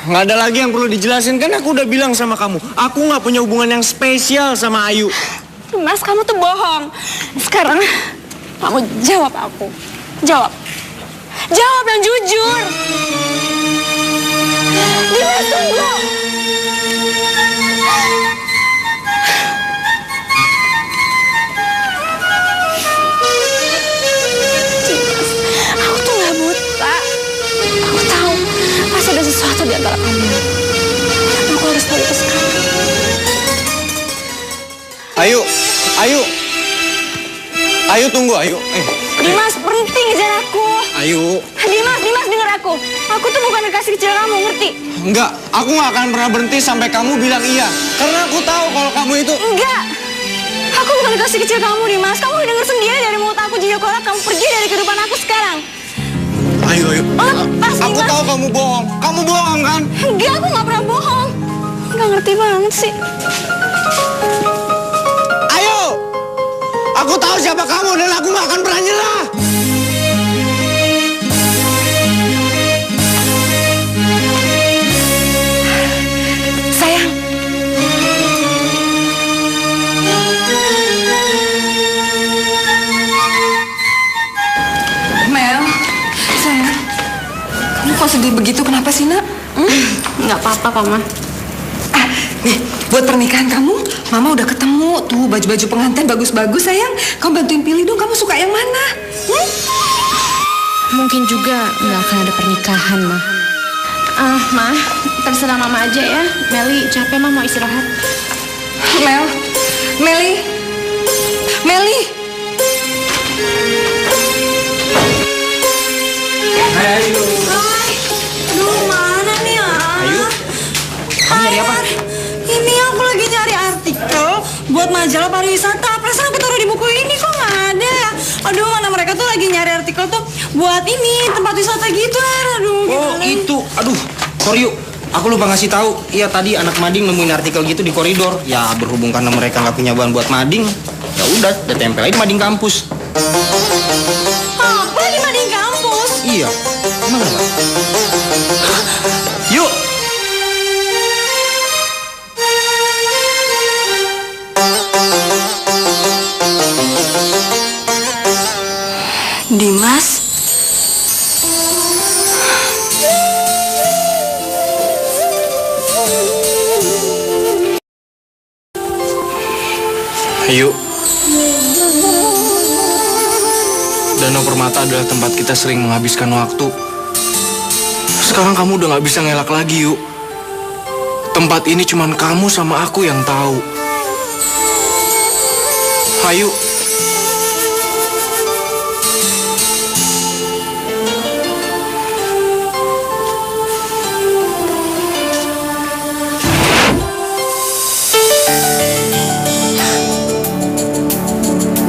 Nggak ada lagi yang perlu dijelasin, kan aku udah bilang sama kamu. Aku nggak punya hubungan yang spesial sama Ayu. Dimas, kamu tuh bohong. Sekarang, kamu jawab aku. Jawab. Jawab yang jujur. Dimas, tunggu. Aku tuh gak buta. Aku tahu pasti ada sesuatu di antara kamu. Aku harus tahu itu sekarang. Ayu tunggu, Ayu. Dimas, berhenti ngejar aku. Ayu. Dimas, denger aku. Aku tuh bukan kekasih kecil kamu, ngerti? Enggak, aku nggak akan pernah berhenti sampai kamu bilang iya. Karena aku tahu kalau kamu itu... Enggak. Aku bukan kekasih kecil kamu, Dimas. Kamu udah denger sendiri dari mulut aku. Jadi aku harap kamu pergi dari kehidupan aku sekarang. Ayu. Lepas, aku Dimas. tahu kamu bohong. Kamu bohong kan? Enggak, aku nggak pernah bohong. Nggak ngerti banget sih. Ayu! Aku tahu siapa kamu dan aku nggak akan pernah nyerah. Sayang. Mel, sayang, kamu kok sedih begitu? Kenapa sih, Nak? Nggak apa-apa, Mama. Nih, buat pernikahan kamu, Mama udah ketemu tuh baju-baju pengantin bagus-bagus, sayang. Kamu bantuin pilih dong, kamu suka yang mana? Mungkin juga nggak akan ada pernikahan, Ma. Ma, terserah Mama aja ya. Meli capek, Ma, mau istirahat. Meli. Hai, Ayu. Aduh, mana nih ya? Ayu, kamu nyari apa? Ini aku lagi nyari artikel buat majalah pariwisata. Perasaan aku taruh di buku ini kok nggak ada ya? Aduh, mana mereka tuh lagi nyari artikel tuh buat ini tempat wisata gitu. Aduh, oh gimana? itu, aduh, sorry yuk. Aku lupa ngasih tahu. Iya tadi anak mading nemuin artikel gitu di koridor. Ya berhubung karena mereka nggak punya bahan buat mading, ya udah tempel aja di mading kampus. Apa di mading kampus? Iya, emang kenapa? Yuk. Dimas? Ayu. Danau Permata adalah tempat kita sering menghabiskan waktu. Sekarang kamu udah gak bisa ngelak lagi, Yuk. Tempat ini cuman kamu sama aku yang tahu. Ayo.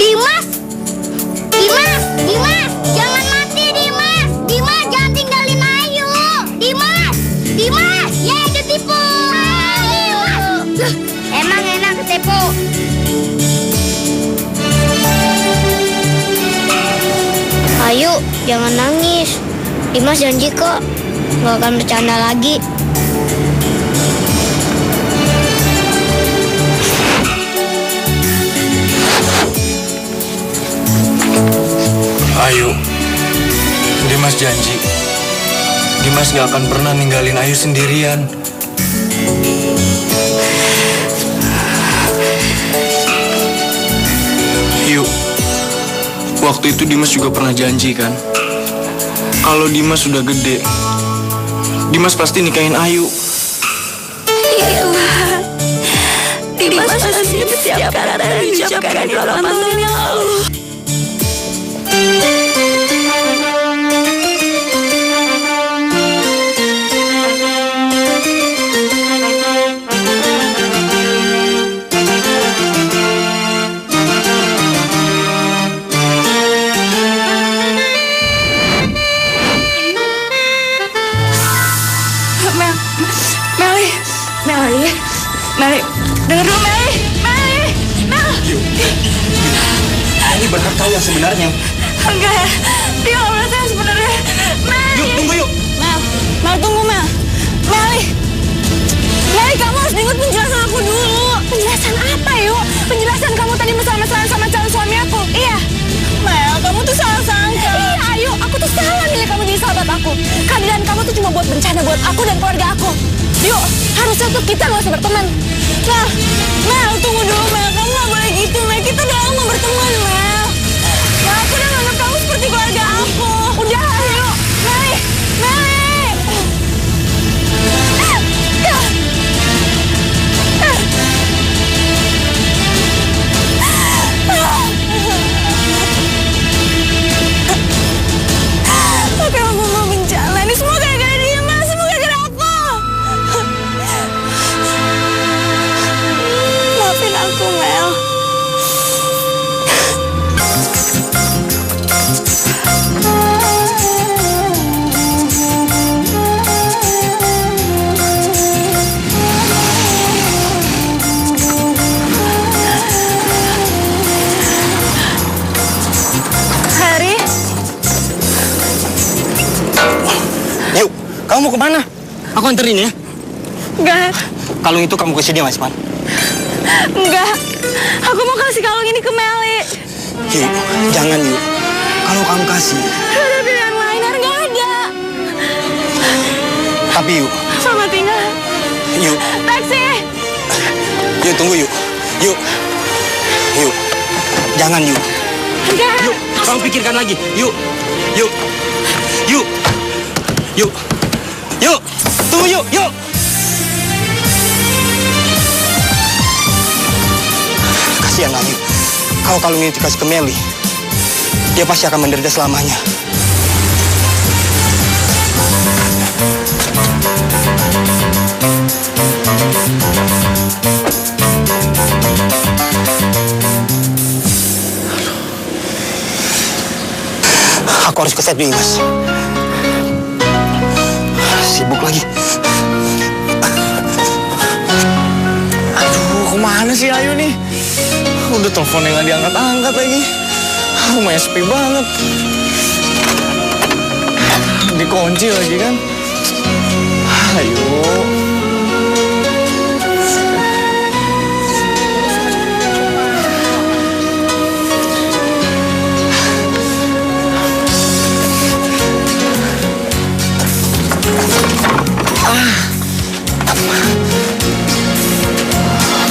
Dimas, jangan nangis. Dimas janji kok nggak akan bercanda lagi. Ayu, Dimas janji. Dimas gak akan pernah ninggalin Ayu sendirian. Yuk, waktu itu Dimas juga pernah janji kan, kalau Dimas sudah gede, Dimas pasti nikahin Ayu. Iyalah, Dimas pasti setiap kata yang diucapkan di 8 tahun yang lalu. Meli, dengar dulu Meli. Ini berhak tahu yang sebenarnya. Enggak, dia nggak merasa yang sebenarnya. Meli. Yuk, tunggu yuk. Mel tunggu Mel. Meli, kamu harus dengar penjelasan aku dulu. Penjelasan apa yuk? Penjelasan kamu tadi mesra-mesraan sama calon suami aku. Iya. Mel, kamu tuh salah sangka. Iya, ayo, aku tuh salah milih kamu jadi sahabat aku. Kehadiran kamu tuh cuma buat bencana buat aku dan keluarga aku. Yuk, harusnya tuh kita nggak usah berteman. Mel, tunggu dulu Mel. Kamu nggak boleh gitu Mel. Kita udah lama berteman Mel. Mel, aku udah nganggap kamu seperti keluarga aku. Udah, ayo. Meli. Tapi aku mau bencana. Ini semua gara-gara dia, Mas. Semua gara-gara aku. Maafin aku, Mel. Hari? Yuk, kamu mau kemana? Aku anterin ya. Enggak. Kalung itu kamu kasih dia, Mas Man. Enggak. Aku mau kasih kalung ini ke Meli. Yuk, jangan yuk. Kalau kamu kasih. Ada pilihan lain, nggak ada. Tapi yuk. Selamat tinggal. Yuk. Taksi. Yuk, tunggu yuk. Yuk. Jangan yuk. Enggak. Yuk, kamu pikirkan lagi. Yuk. Tunggu yuk. Kasihan Ayu. Kalau kalung ini dikasih ke Meli, dia pasti akan menderita selamanya. Aku harus ke set dulu, Mas. Sibuk lagi. Aduh, kemana sih Ayu nih? Udah teleponnya nggak diangkat-angkat lagi. Rumahnya sepi banget. Dikunci lagi kan? Ayo.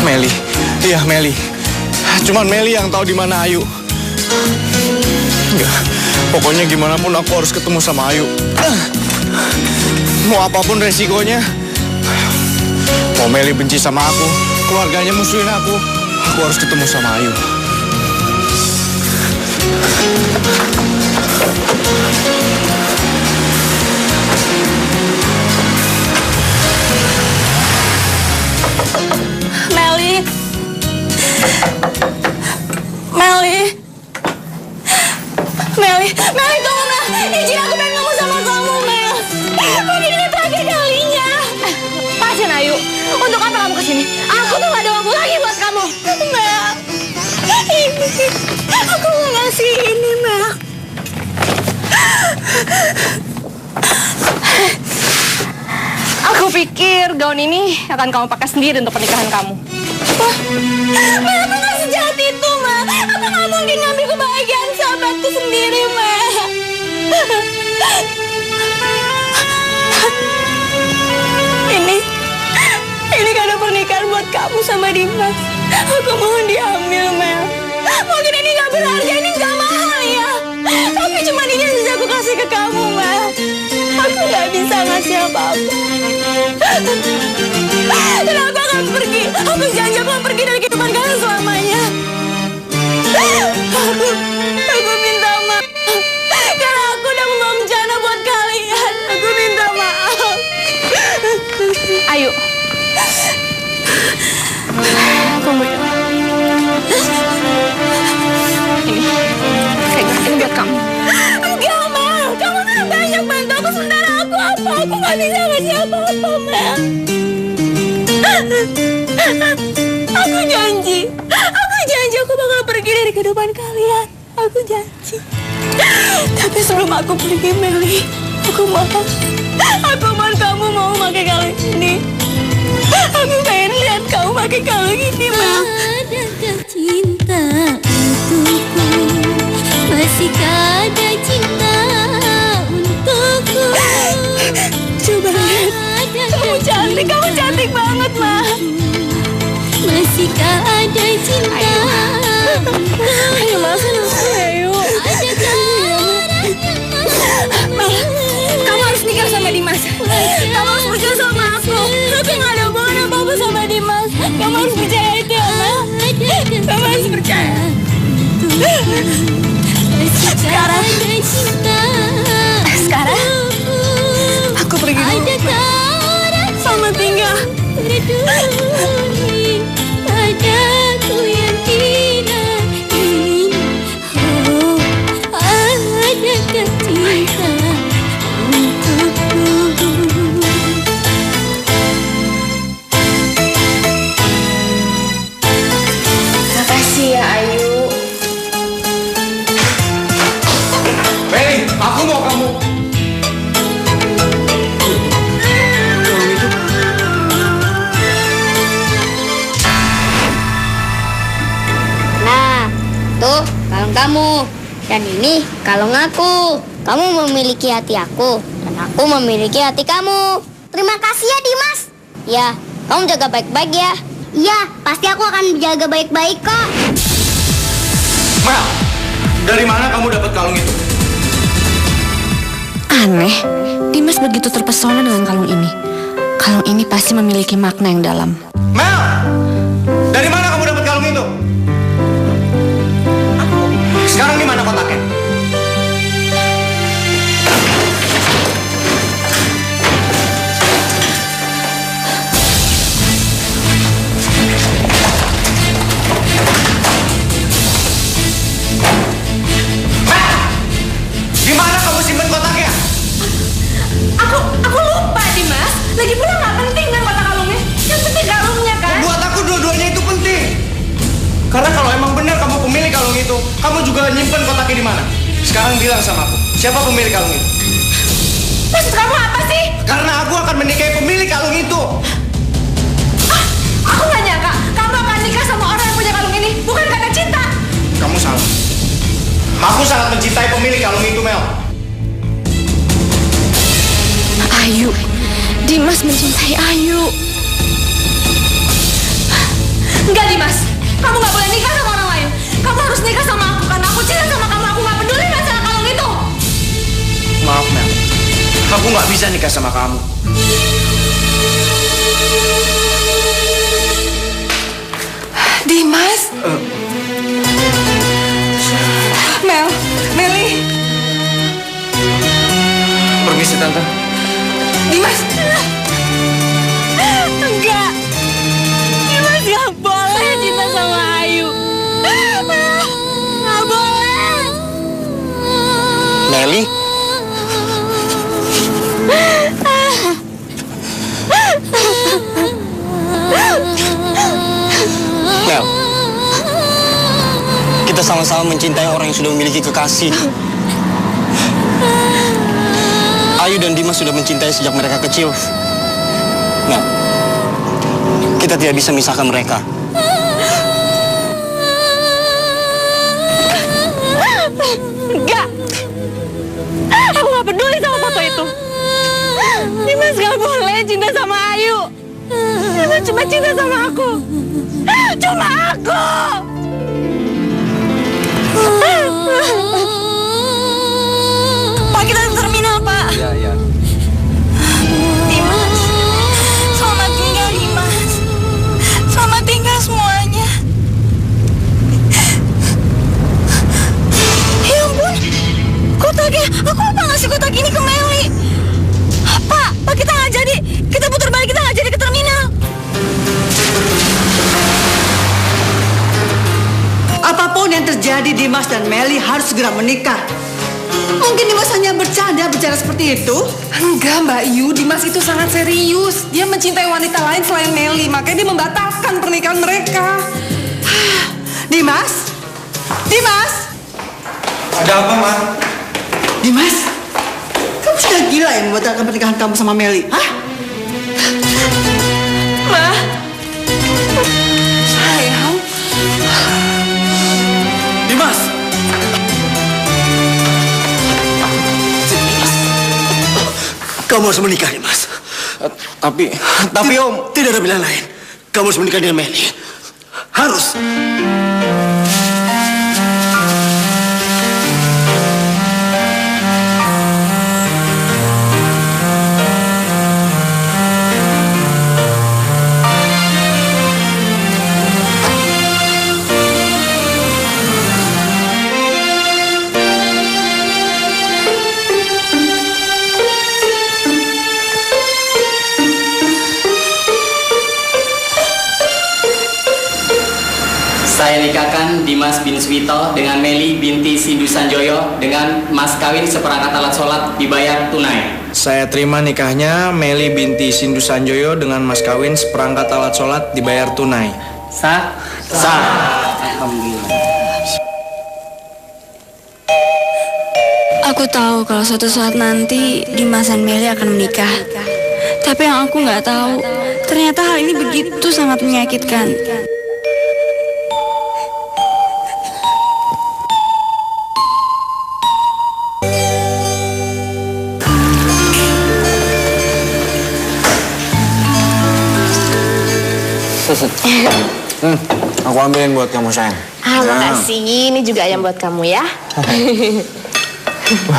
Meli, iya Meli. Cuman Meli yang tahu di mana Ayu. Enggak, pokoknya gimana pun aku harus ketemu sama Ayu. Mau apapun resikonya. Mau Meli benci sama aku, keluarganya musuhin aku harus ketemu sama Ayu. Meli, tunggu Mel. Izin aku pengen ngomong sama kamu, Mel. Ini udah terakhir kalinya. Pasien Ayu, untuk apa kamu kesini? Aku tuh gak ada waktu lagi buat kamu. Mel, ini aku mau ngasih ini, Mel. Aku pikir gaun ini akan kamu pakai sendiri untuk pernikahan kamu. Ma, aku gak sejahat itu, Ma. Aku gak mungkin ngambil kebahagiaan sahabatku sendiri, Ma. Ini kado pernikahan buat kamu sama Dimas. Aku mohon diambil, Mel. Mungkin ini gak berharga, ini gak mahal ya. Tapi cuma ini yang bisa aku kasih ke kamu, Mel. Aku gak bisa ngasih apa-apa. Dan aku akan pergi. Aku janji aku akan pergi dari kehidupan kalian selamanya. Aku minta maaf. Karena aku udah membawa bencana buat kalian. Aku minta maaf. Ayu. Tunggu ya. Ini buat kamu. Enggak, Mel. Kamu tuh banyak bantu aku sementara aku apa. Aku gak bisa ngasih apa-apa, Mel. Aku janji aku bakal pergi dari kehidupan kalian. Aku janji. Tapi sebelum aku pergi, Meli, aku mohon kamu mau pakai kalung ini. Aku pengen lihat kamu pakai kalung ini, Mel. Adakah cinta untukku? Masihkah ada cinta untukku? Coba lihat. Kamu cantik banget, Ma. Masihkah ada cinta untukku? Ayo, maafin aku, ayo. Kamu harus nikah sama Dimas. Kamu harus percaya sama aku. Aku gak ada hubungan apa-apa sama Dimas. Kamu harus percaya itu ya, Ma. Kamu harus percaya. Sekarang aku pergi dulu. Selamat tinggal. Padaku yang tidak ingin. Oh, adakah cinta untukku? Makasih ya, Ayu. Meli, aku mau kamu. Nah, tuh kalung kamu. Dan ini kalung aku. Kamu memiliki hati aku, dan aku memiliki hati kamu. Terima kasih ya, Dimas. Ya, kamu jaga baik-baik ya. Iya, pasti aku akan jaga baik-baik kok. Mel, dari mana kamu dapat kalung itu? Aneh, Dimas begitu terpesona dengan kalung ini. Kalung ini pasti memiliki makna yang dalam. Mel, dari mana kamu dapat kalung itu? Sekarang di mana kotaknya? Di mana kamu simpen kotaknya? Aku lupa, Dimas. Lagi pula nggak penting kan kotak kalungnya. Yang penting kalungnya kan. Buat aku dua-duanya itu penting. Karena kalau emang benar kamu pemilik kalung itu, kamu juga nyimpen kotaknya di mana? Sekarang bilang sama aku, siapa pemilik kalung itu? Maksud kamu apa sih? Karena aku akan menikahi pemilik kalung itu. Aku nggak nyangka kamu akan nikah sama orang yang punya kalung ini. Bukan karena cinta. Kamu salah. Aku sangat mencintai pemilik kalung itu, Mel. Ayu, Dimas mencintai Ayu. Enggak, Dimas. Kamu nggak boleh nikah sama orang lain. Kamu harus nikah sama aku karena aku cinta sama kamu. Aku nggak peduli masalah kalung itu. Maaf, Mel. Aku nggak bisa nikah sama kamu. Dimas? Mel, Meli. Permisi, Tante. Dimas. Enggak. Dimas nggak boleh cinta sama Ayu. Nggak boleh. Meli? Mel, kita sama-sama mencintai orang yang sudah memiliki kekasih. Ayu dan Dimas sudah mencintai sejak mereka kecil. Nah, kita tidak bisa memisahkan mereka. Enggak. Aku gak peduli sama foto itu. Dimas gak boleh cinta sama Ayu. Dimas cuma cinta sama aku. Cuma aku. Pak, kita ke terminal, Pak. Iya. Dimas, selamat tinggal, Dimas. Selamat tinggal semuanya. Ya ampun, kotaknya. Aku lupa ngasih kotak ini ke Meli. Pak, kita nggak jadi. Kita putar balik, kita nggak jadi ke terminal. Apapun yang terjadi, Dimas dan Meli harus segera menikah. Mungkin Dimas hanya bicara seperti itu. Enggak, Mbak Yu. Dimas itu sangat serius. Dia mencintai wanita lain selain Meli. Makanya dia membatalkan pernikahan mereka. Dimas? Dimas? Ada apa, Ma? Dimas? Kamu sudah gila yang membatalkan pernikahan kamu sama Meli? Hah? Ma. Sayang. Dimas! Kamu harus menikah, Dimas. Tapi Om. Tidak ada pilihan lain. Kamu harus menikah dengan Meli. Harus. Saya nikahkan Dimas bin Swito dengan Meli binti Sindu Sanjoyo dengan mas kawin seperangkat alat sholat dibayar tunai. Saya terima nikahnya Meli binti Sindu Sanjoyo dengan mas kawin seperangkat alat sholat dibayar tunai. Sah? Sah. Alhamdulillah. Aku tahu kalau suatu saat nanti Dimas dan Meli akan menikah. Tapi yang aku nggak tahu, ternyata hal ini begitu sangat menyakitkan. Aku ambilin buat kamu, sayang. Makasih. Ini juga ayam buat kamu ya.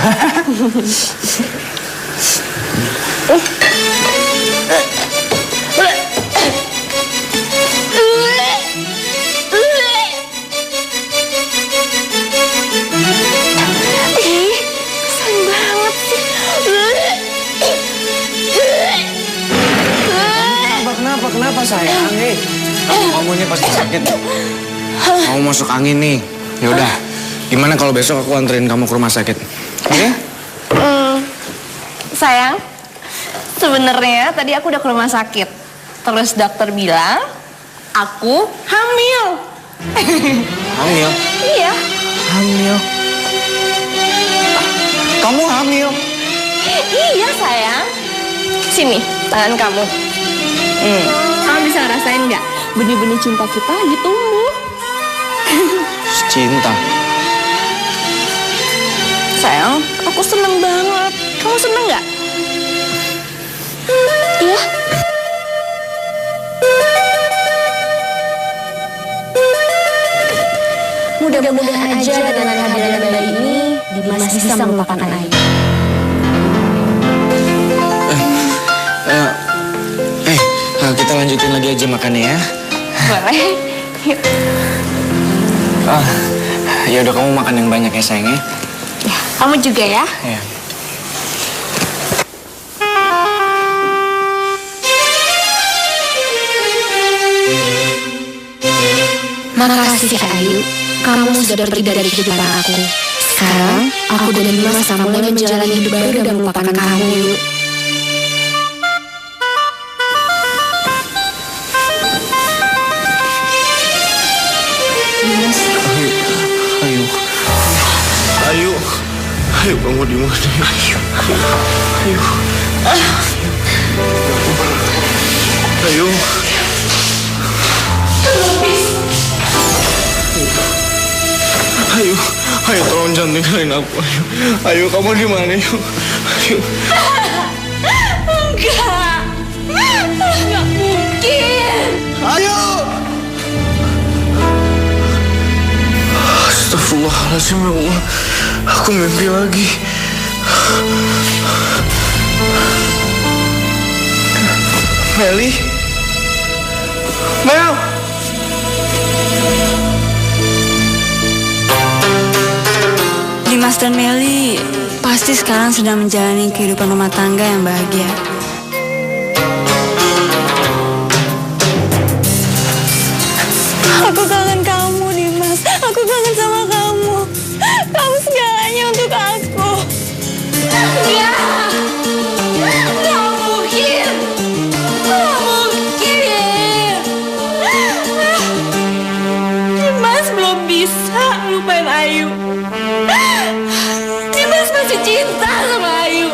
Sayang banget sih. Kenapa sayang? Kamu ini pasti sakit. Kamu masuk angin nih. Yaudah, gimana kalau besok aku anterin kamu ke rumah sakit? Oke? Sayang, sebenarnya tadi aku udah ke rumah sakit. Terus dokter bilang aku hamil. Hamil? Iya. Hamil? Kamu hamil? Iya sayang. Sini, tangan kamu. Kamu bisa ngerasain nggak? Benih-benih cinta kita lagi tumbuh. Cinta? Sayang, aku seneng banget. Kamu seneng nggak? Iya. Mudah-mudahan aja dengan kehadiran bayi ini, Dimas bisa melupakan Ayu. Kita lanjutin lagi aja makannya ya. Boleh. Yuk. Ya udah, kamu makan yang banyak ya sayang ya. Ya, kamu juga ya. Ya. Makasih Ayu, kamu sudah pergi dari kehidupan aku. Sekarang aku dan Dimas akan mulai menjalani hidup baru dan melupakan kamu, Yu. Ayo kamu di mana? Ayo. Ayo. Ayo tolong jangan tinggalin aku. Ayo kamu di mana? Ayo. Enggak mungkin. Ayo. Astagfirullahaladzim ya Allah. Aku mimpi lagi. Meli? Mel? Dimas dan Meli pasti sekarang sedang menjalani kehidupan rumah tangga yang bahagia. Aku kangen kamu, Dimas. Aku kangen sama kamu. Kamu segalanya untuk aku. Ya, nggak mungkin. Nggak mungkin. Dimas belum bisa lupain Ayu. Dimas masih cinta sama Ayu.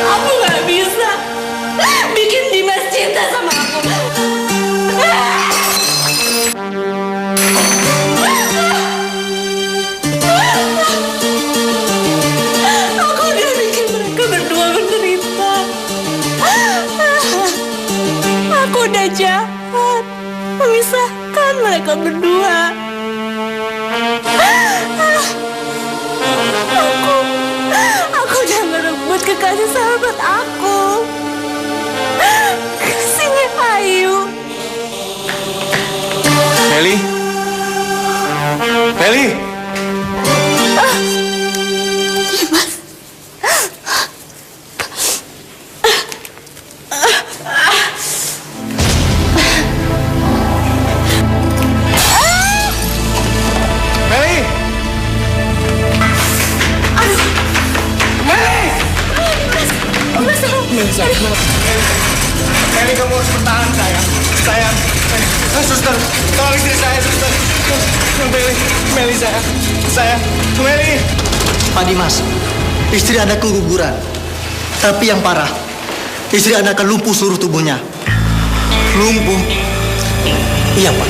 Aku nggak bisa bikin Dimas cinta sama aku. Aku udah bikin mereka berdua menderita. Aku udah jahat memisahkan mereka berdua. Aku udah merebut kekasih sahabat aku. Sini Ayu. Meli? Meli? Dimas. Meli? Meli, kamu harus bertahan, sayang. Suster, tolong istri saya, suster. Meli, sayang. Meli. Pak Dimas, istri Anda keguguran. Tapi yang parah, istri Anda akan lumpuh seluruh tubuhnya. Lumpuh? Iya, Pak.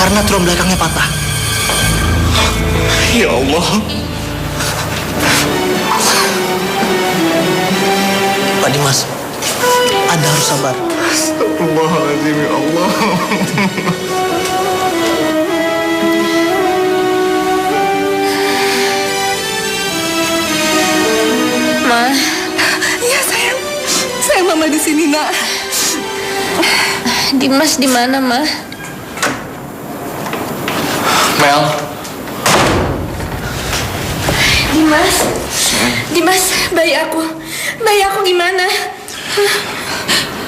Karena tulang belakangnya patah. Ya Allah. Pak Dimas, Anda harus sabar. Astagfirullahaladzim, ya Allah. Ma. Iya sayang. Sayang Mama di sini, Nak. Dimas di mana, Ma? Mel. Dimas, bayi aku gimana?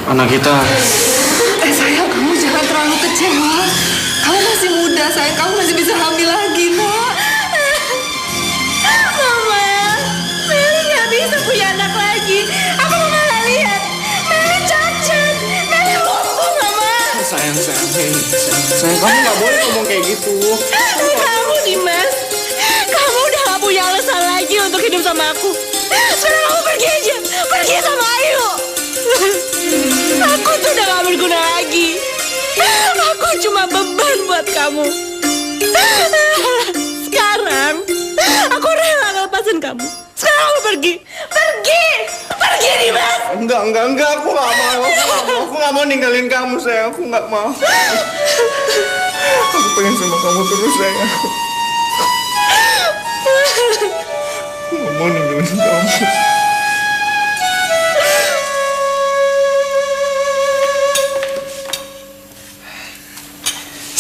Anak kita. Sayang, kamu jangan terlalu kecewa. Kamu masih muda, sayang. Kamu masih bisa hamil lagi, Nak. Mama, Meli nggak bisa punya anak lagi. Aku malah lihat Meli cacat, Meli lumpuh, Mama. Sayang, kamu nggak boleh ngomong kayak gitu. Kamu, Dimas, kamu udah gak punya alasan lagi untuk hidup sama aku. Sekarang kamu pergi aja, pergi sama Ayu. Aku tuh udah gak berguna lagi. Aku cuma beban buat kamu. Sekarang aku rela ngelepasin kamu. Sekarang kamu pergi, Dimas. Enggak, aku nggak mau. Aku nggak mau ninggalin kamu, sayang. Aku nggak mau. Aku pengen sama kamu terus, sayang. Aku nggak mau ninggalin kamu.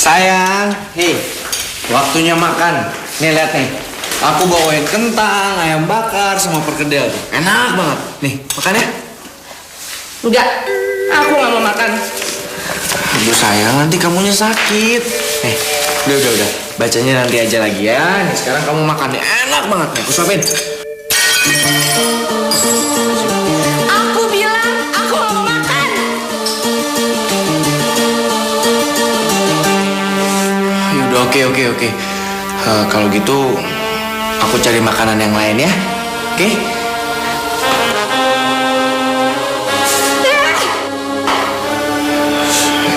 Sayang, hei, waktunya makan. Nih lihat nih, aku bawain kentang, ayam bakar, sama perkedel. Enak banget. Nih, makan ya. Enggak, aku nggak mau makan. Aduh sayang, nanti kamunya sakit. Udah. Bacanya nanti aja lagi ya. Nih sekarang kamu makan, enak banget. Nih, aku suapin. Aku bilang aku gak mau makan. Oke. Kalau gitu, aku cari makanan yang lain ya. Oke?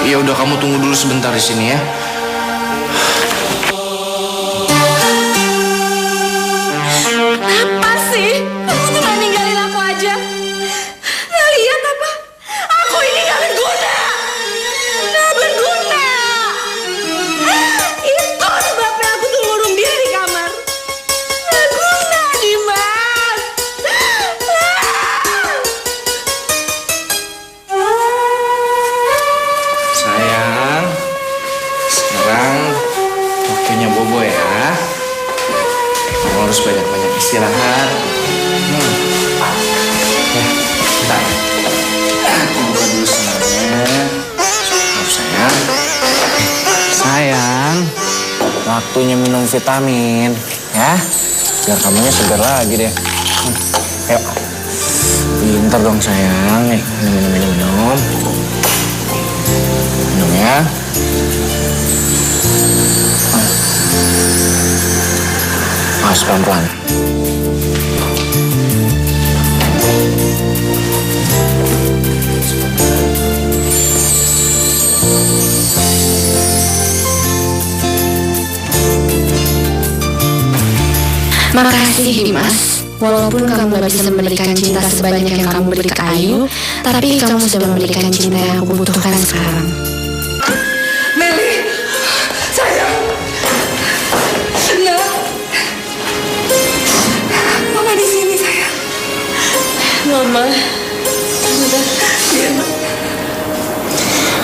Ya udah, kamu tunggu dulu sebentar di sini ya. Kenapa sih? Kamu tuh gak ninggalin aku aja? Gak lihat apa? Aku ini gak berguna. Gak berguna. Itu sebabnya aku tuh ngurung diri di kamar. Gak guna, Dimas. Sayang, sekarang waktunya bobo ya. Kamu harus banyak-banyak istirahat. Ya, bentar. Aku buka dulu senarnya. Maaf sayang. Sayang, waktunya minum vitamin ya. Biar kamunya segar lagi deh. Ayo. Pintar dong sayang. Nih, minum. Minum ya. Mas, pelan-pelan. Makasih Dimas. Walaupun kamu gak bisa memberikan cinta sebanyak yang kamu beri ke Ayu, tapi kamu sudah memberikan cinta yang aku butuhkan sekarang. Meli, sayang. Nak. Mama di sini, sayang. Mama. Udah. Iya, Nak.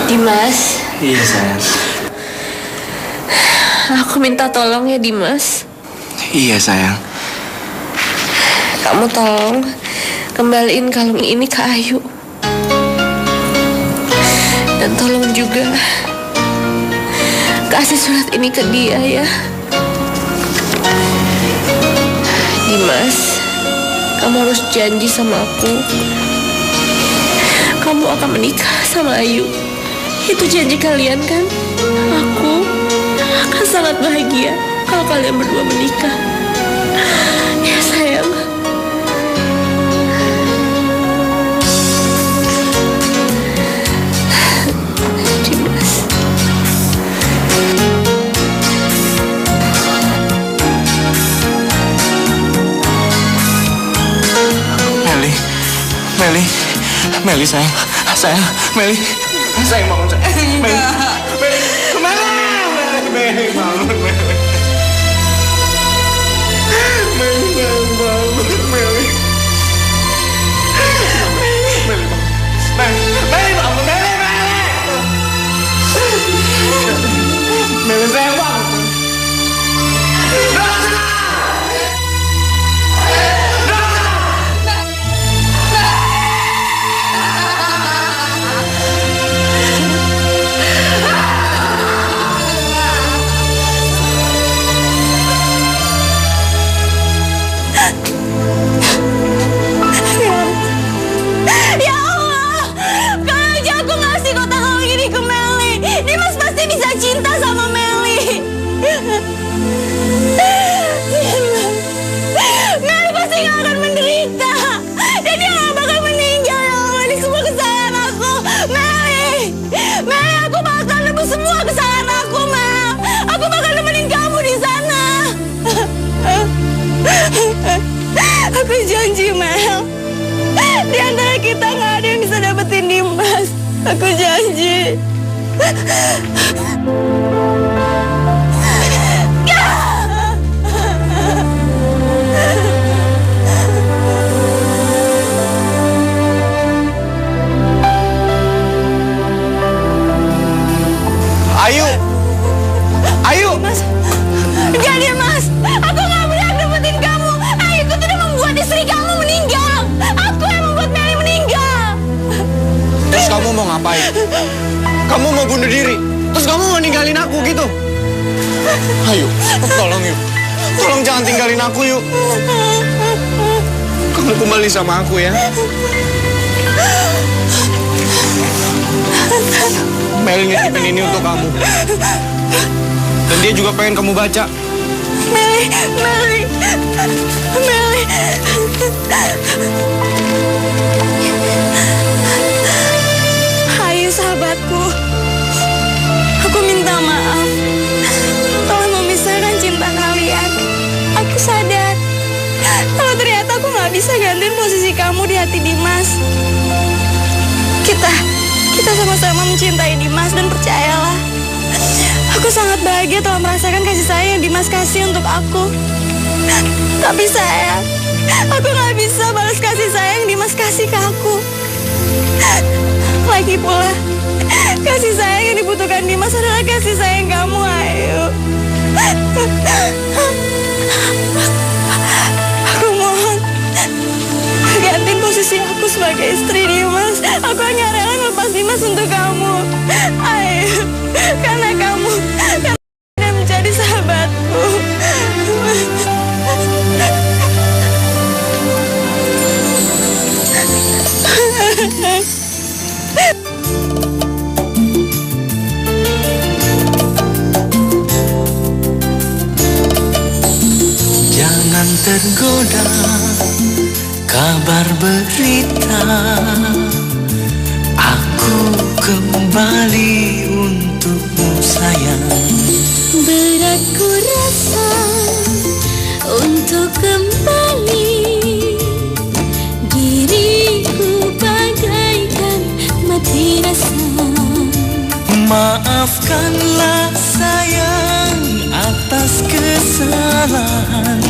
Dimas. Iya sayang. Aku minta tolong ya Dimas. Iya sayang. Kamu tolong kembaliin kalung ini ke Ayu. Dan tolong juga kasih surat ini ke dia ya. Dimas, kamu harus janji sama aku. Kamu akan menikah sama Ayu. Itu janji kalian kan? Aku akan sangat bahagia kalau kalian berdua menikah. Ya sayang. Meli sayang, Meli sayang bangun sayang. Meli, kemana? Meli bangun, Meli. Meli bangun, Meli. Meli bangun, Meli sayang bangun. Aku janji, Mel. Di antara kita nggak ada yang bisa dapetin Dimas. Aku janji. Ayu! Ayu! Mas, enggak Dimas. Aku nggak berhak dapetin kamu. Ayu itu udah membuat istri kamu meninggal. Aku yang membuat Meli meninggal. Terus kamu mau ngapain? Kamu mau bunuh diri? Terus kamu mau ninggalin aku gitu? Ayu, tolong yuk. Tolong jangan tinggalin aku yuk. Kamu kembali sama aku ya. Mel nitipin ini untuk kamu. Dan dia juga pengen kamu baca. Meli. Ayu sahabatku, aku minta maaf telah memisahkan cinta kalian. Aku sadar kalau ternyata aku nggak bisa gantiin posisi kamu di hati Dimas. Kita sama-sama mencintai Dimas dan percayalah, aku sangat bahagia telah merasakan kasih sayang yang Dimas kasih untuk aku. Tapi sayang, aku nggak bisa balas kasih sayang Dimas kasih ke aku. Lagi pula, kasih sayang yang dibutuhkan Dimas adalah kasih sayang kamu, Ayu. Aku mohon, gantiin posisi aku sebagai istri Dimas. Aku hanya rela ngelepas Dimas untuk kamu, Ayu. Karena kamu menjadi sahabatku. Jangan tergoda kabar berita, aku kembali untukmu sayang. Berat ku rasa untuk kembali, diriku bagaikan mati rasa. Maafkanlah sayang atas kesalahan.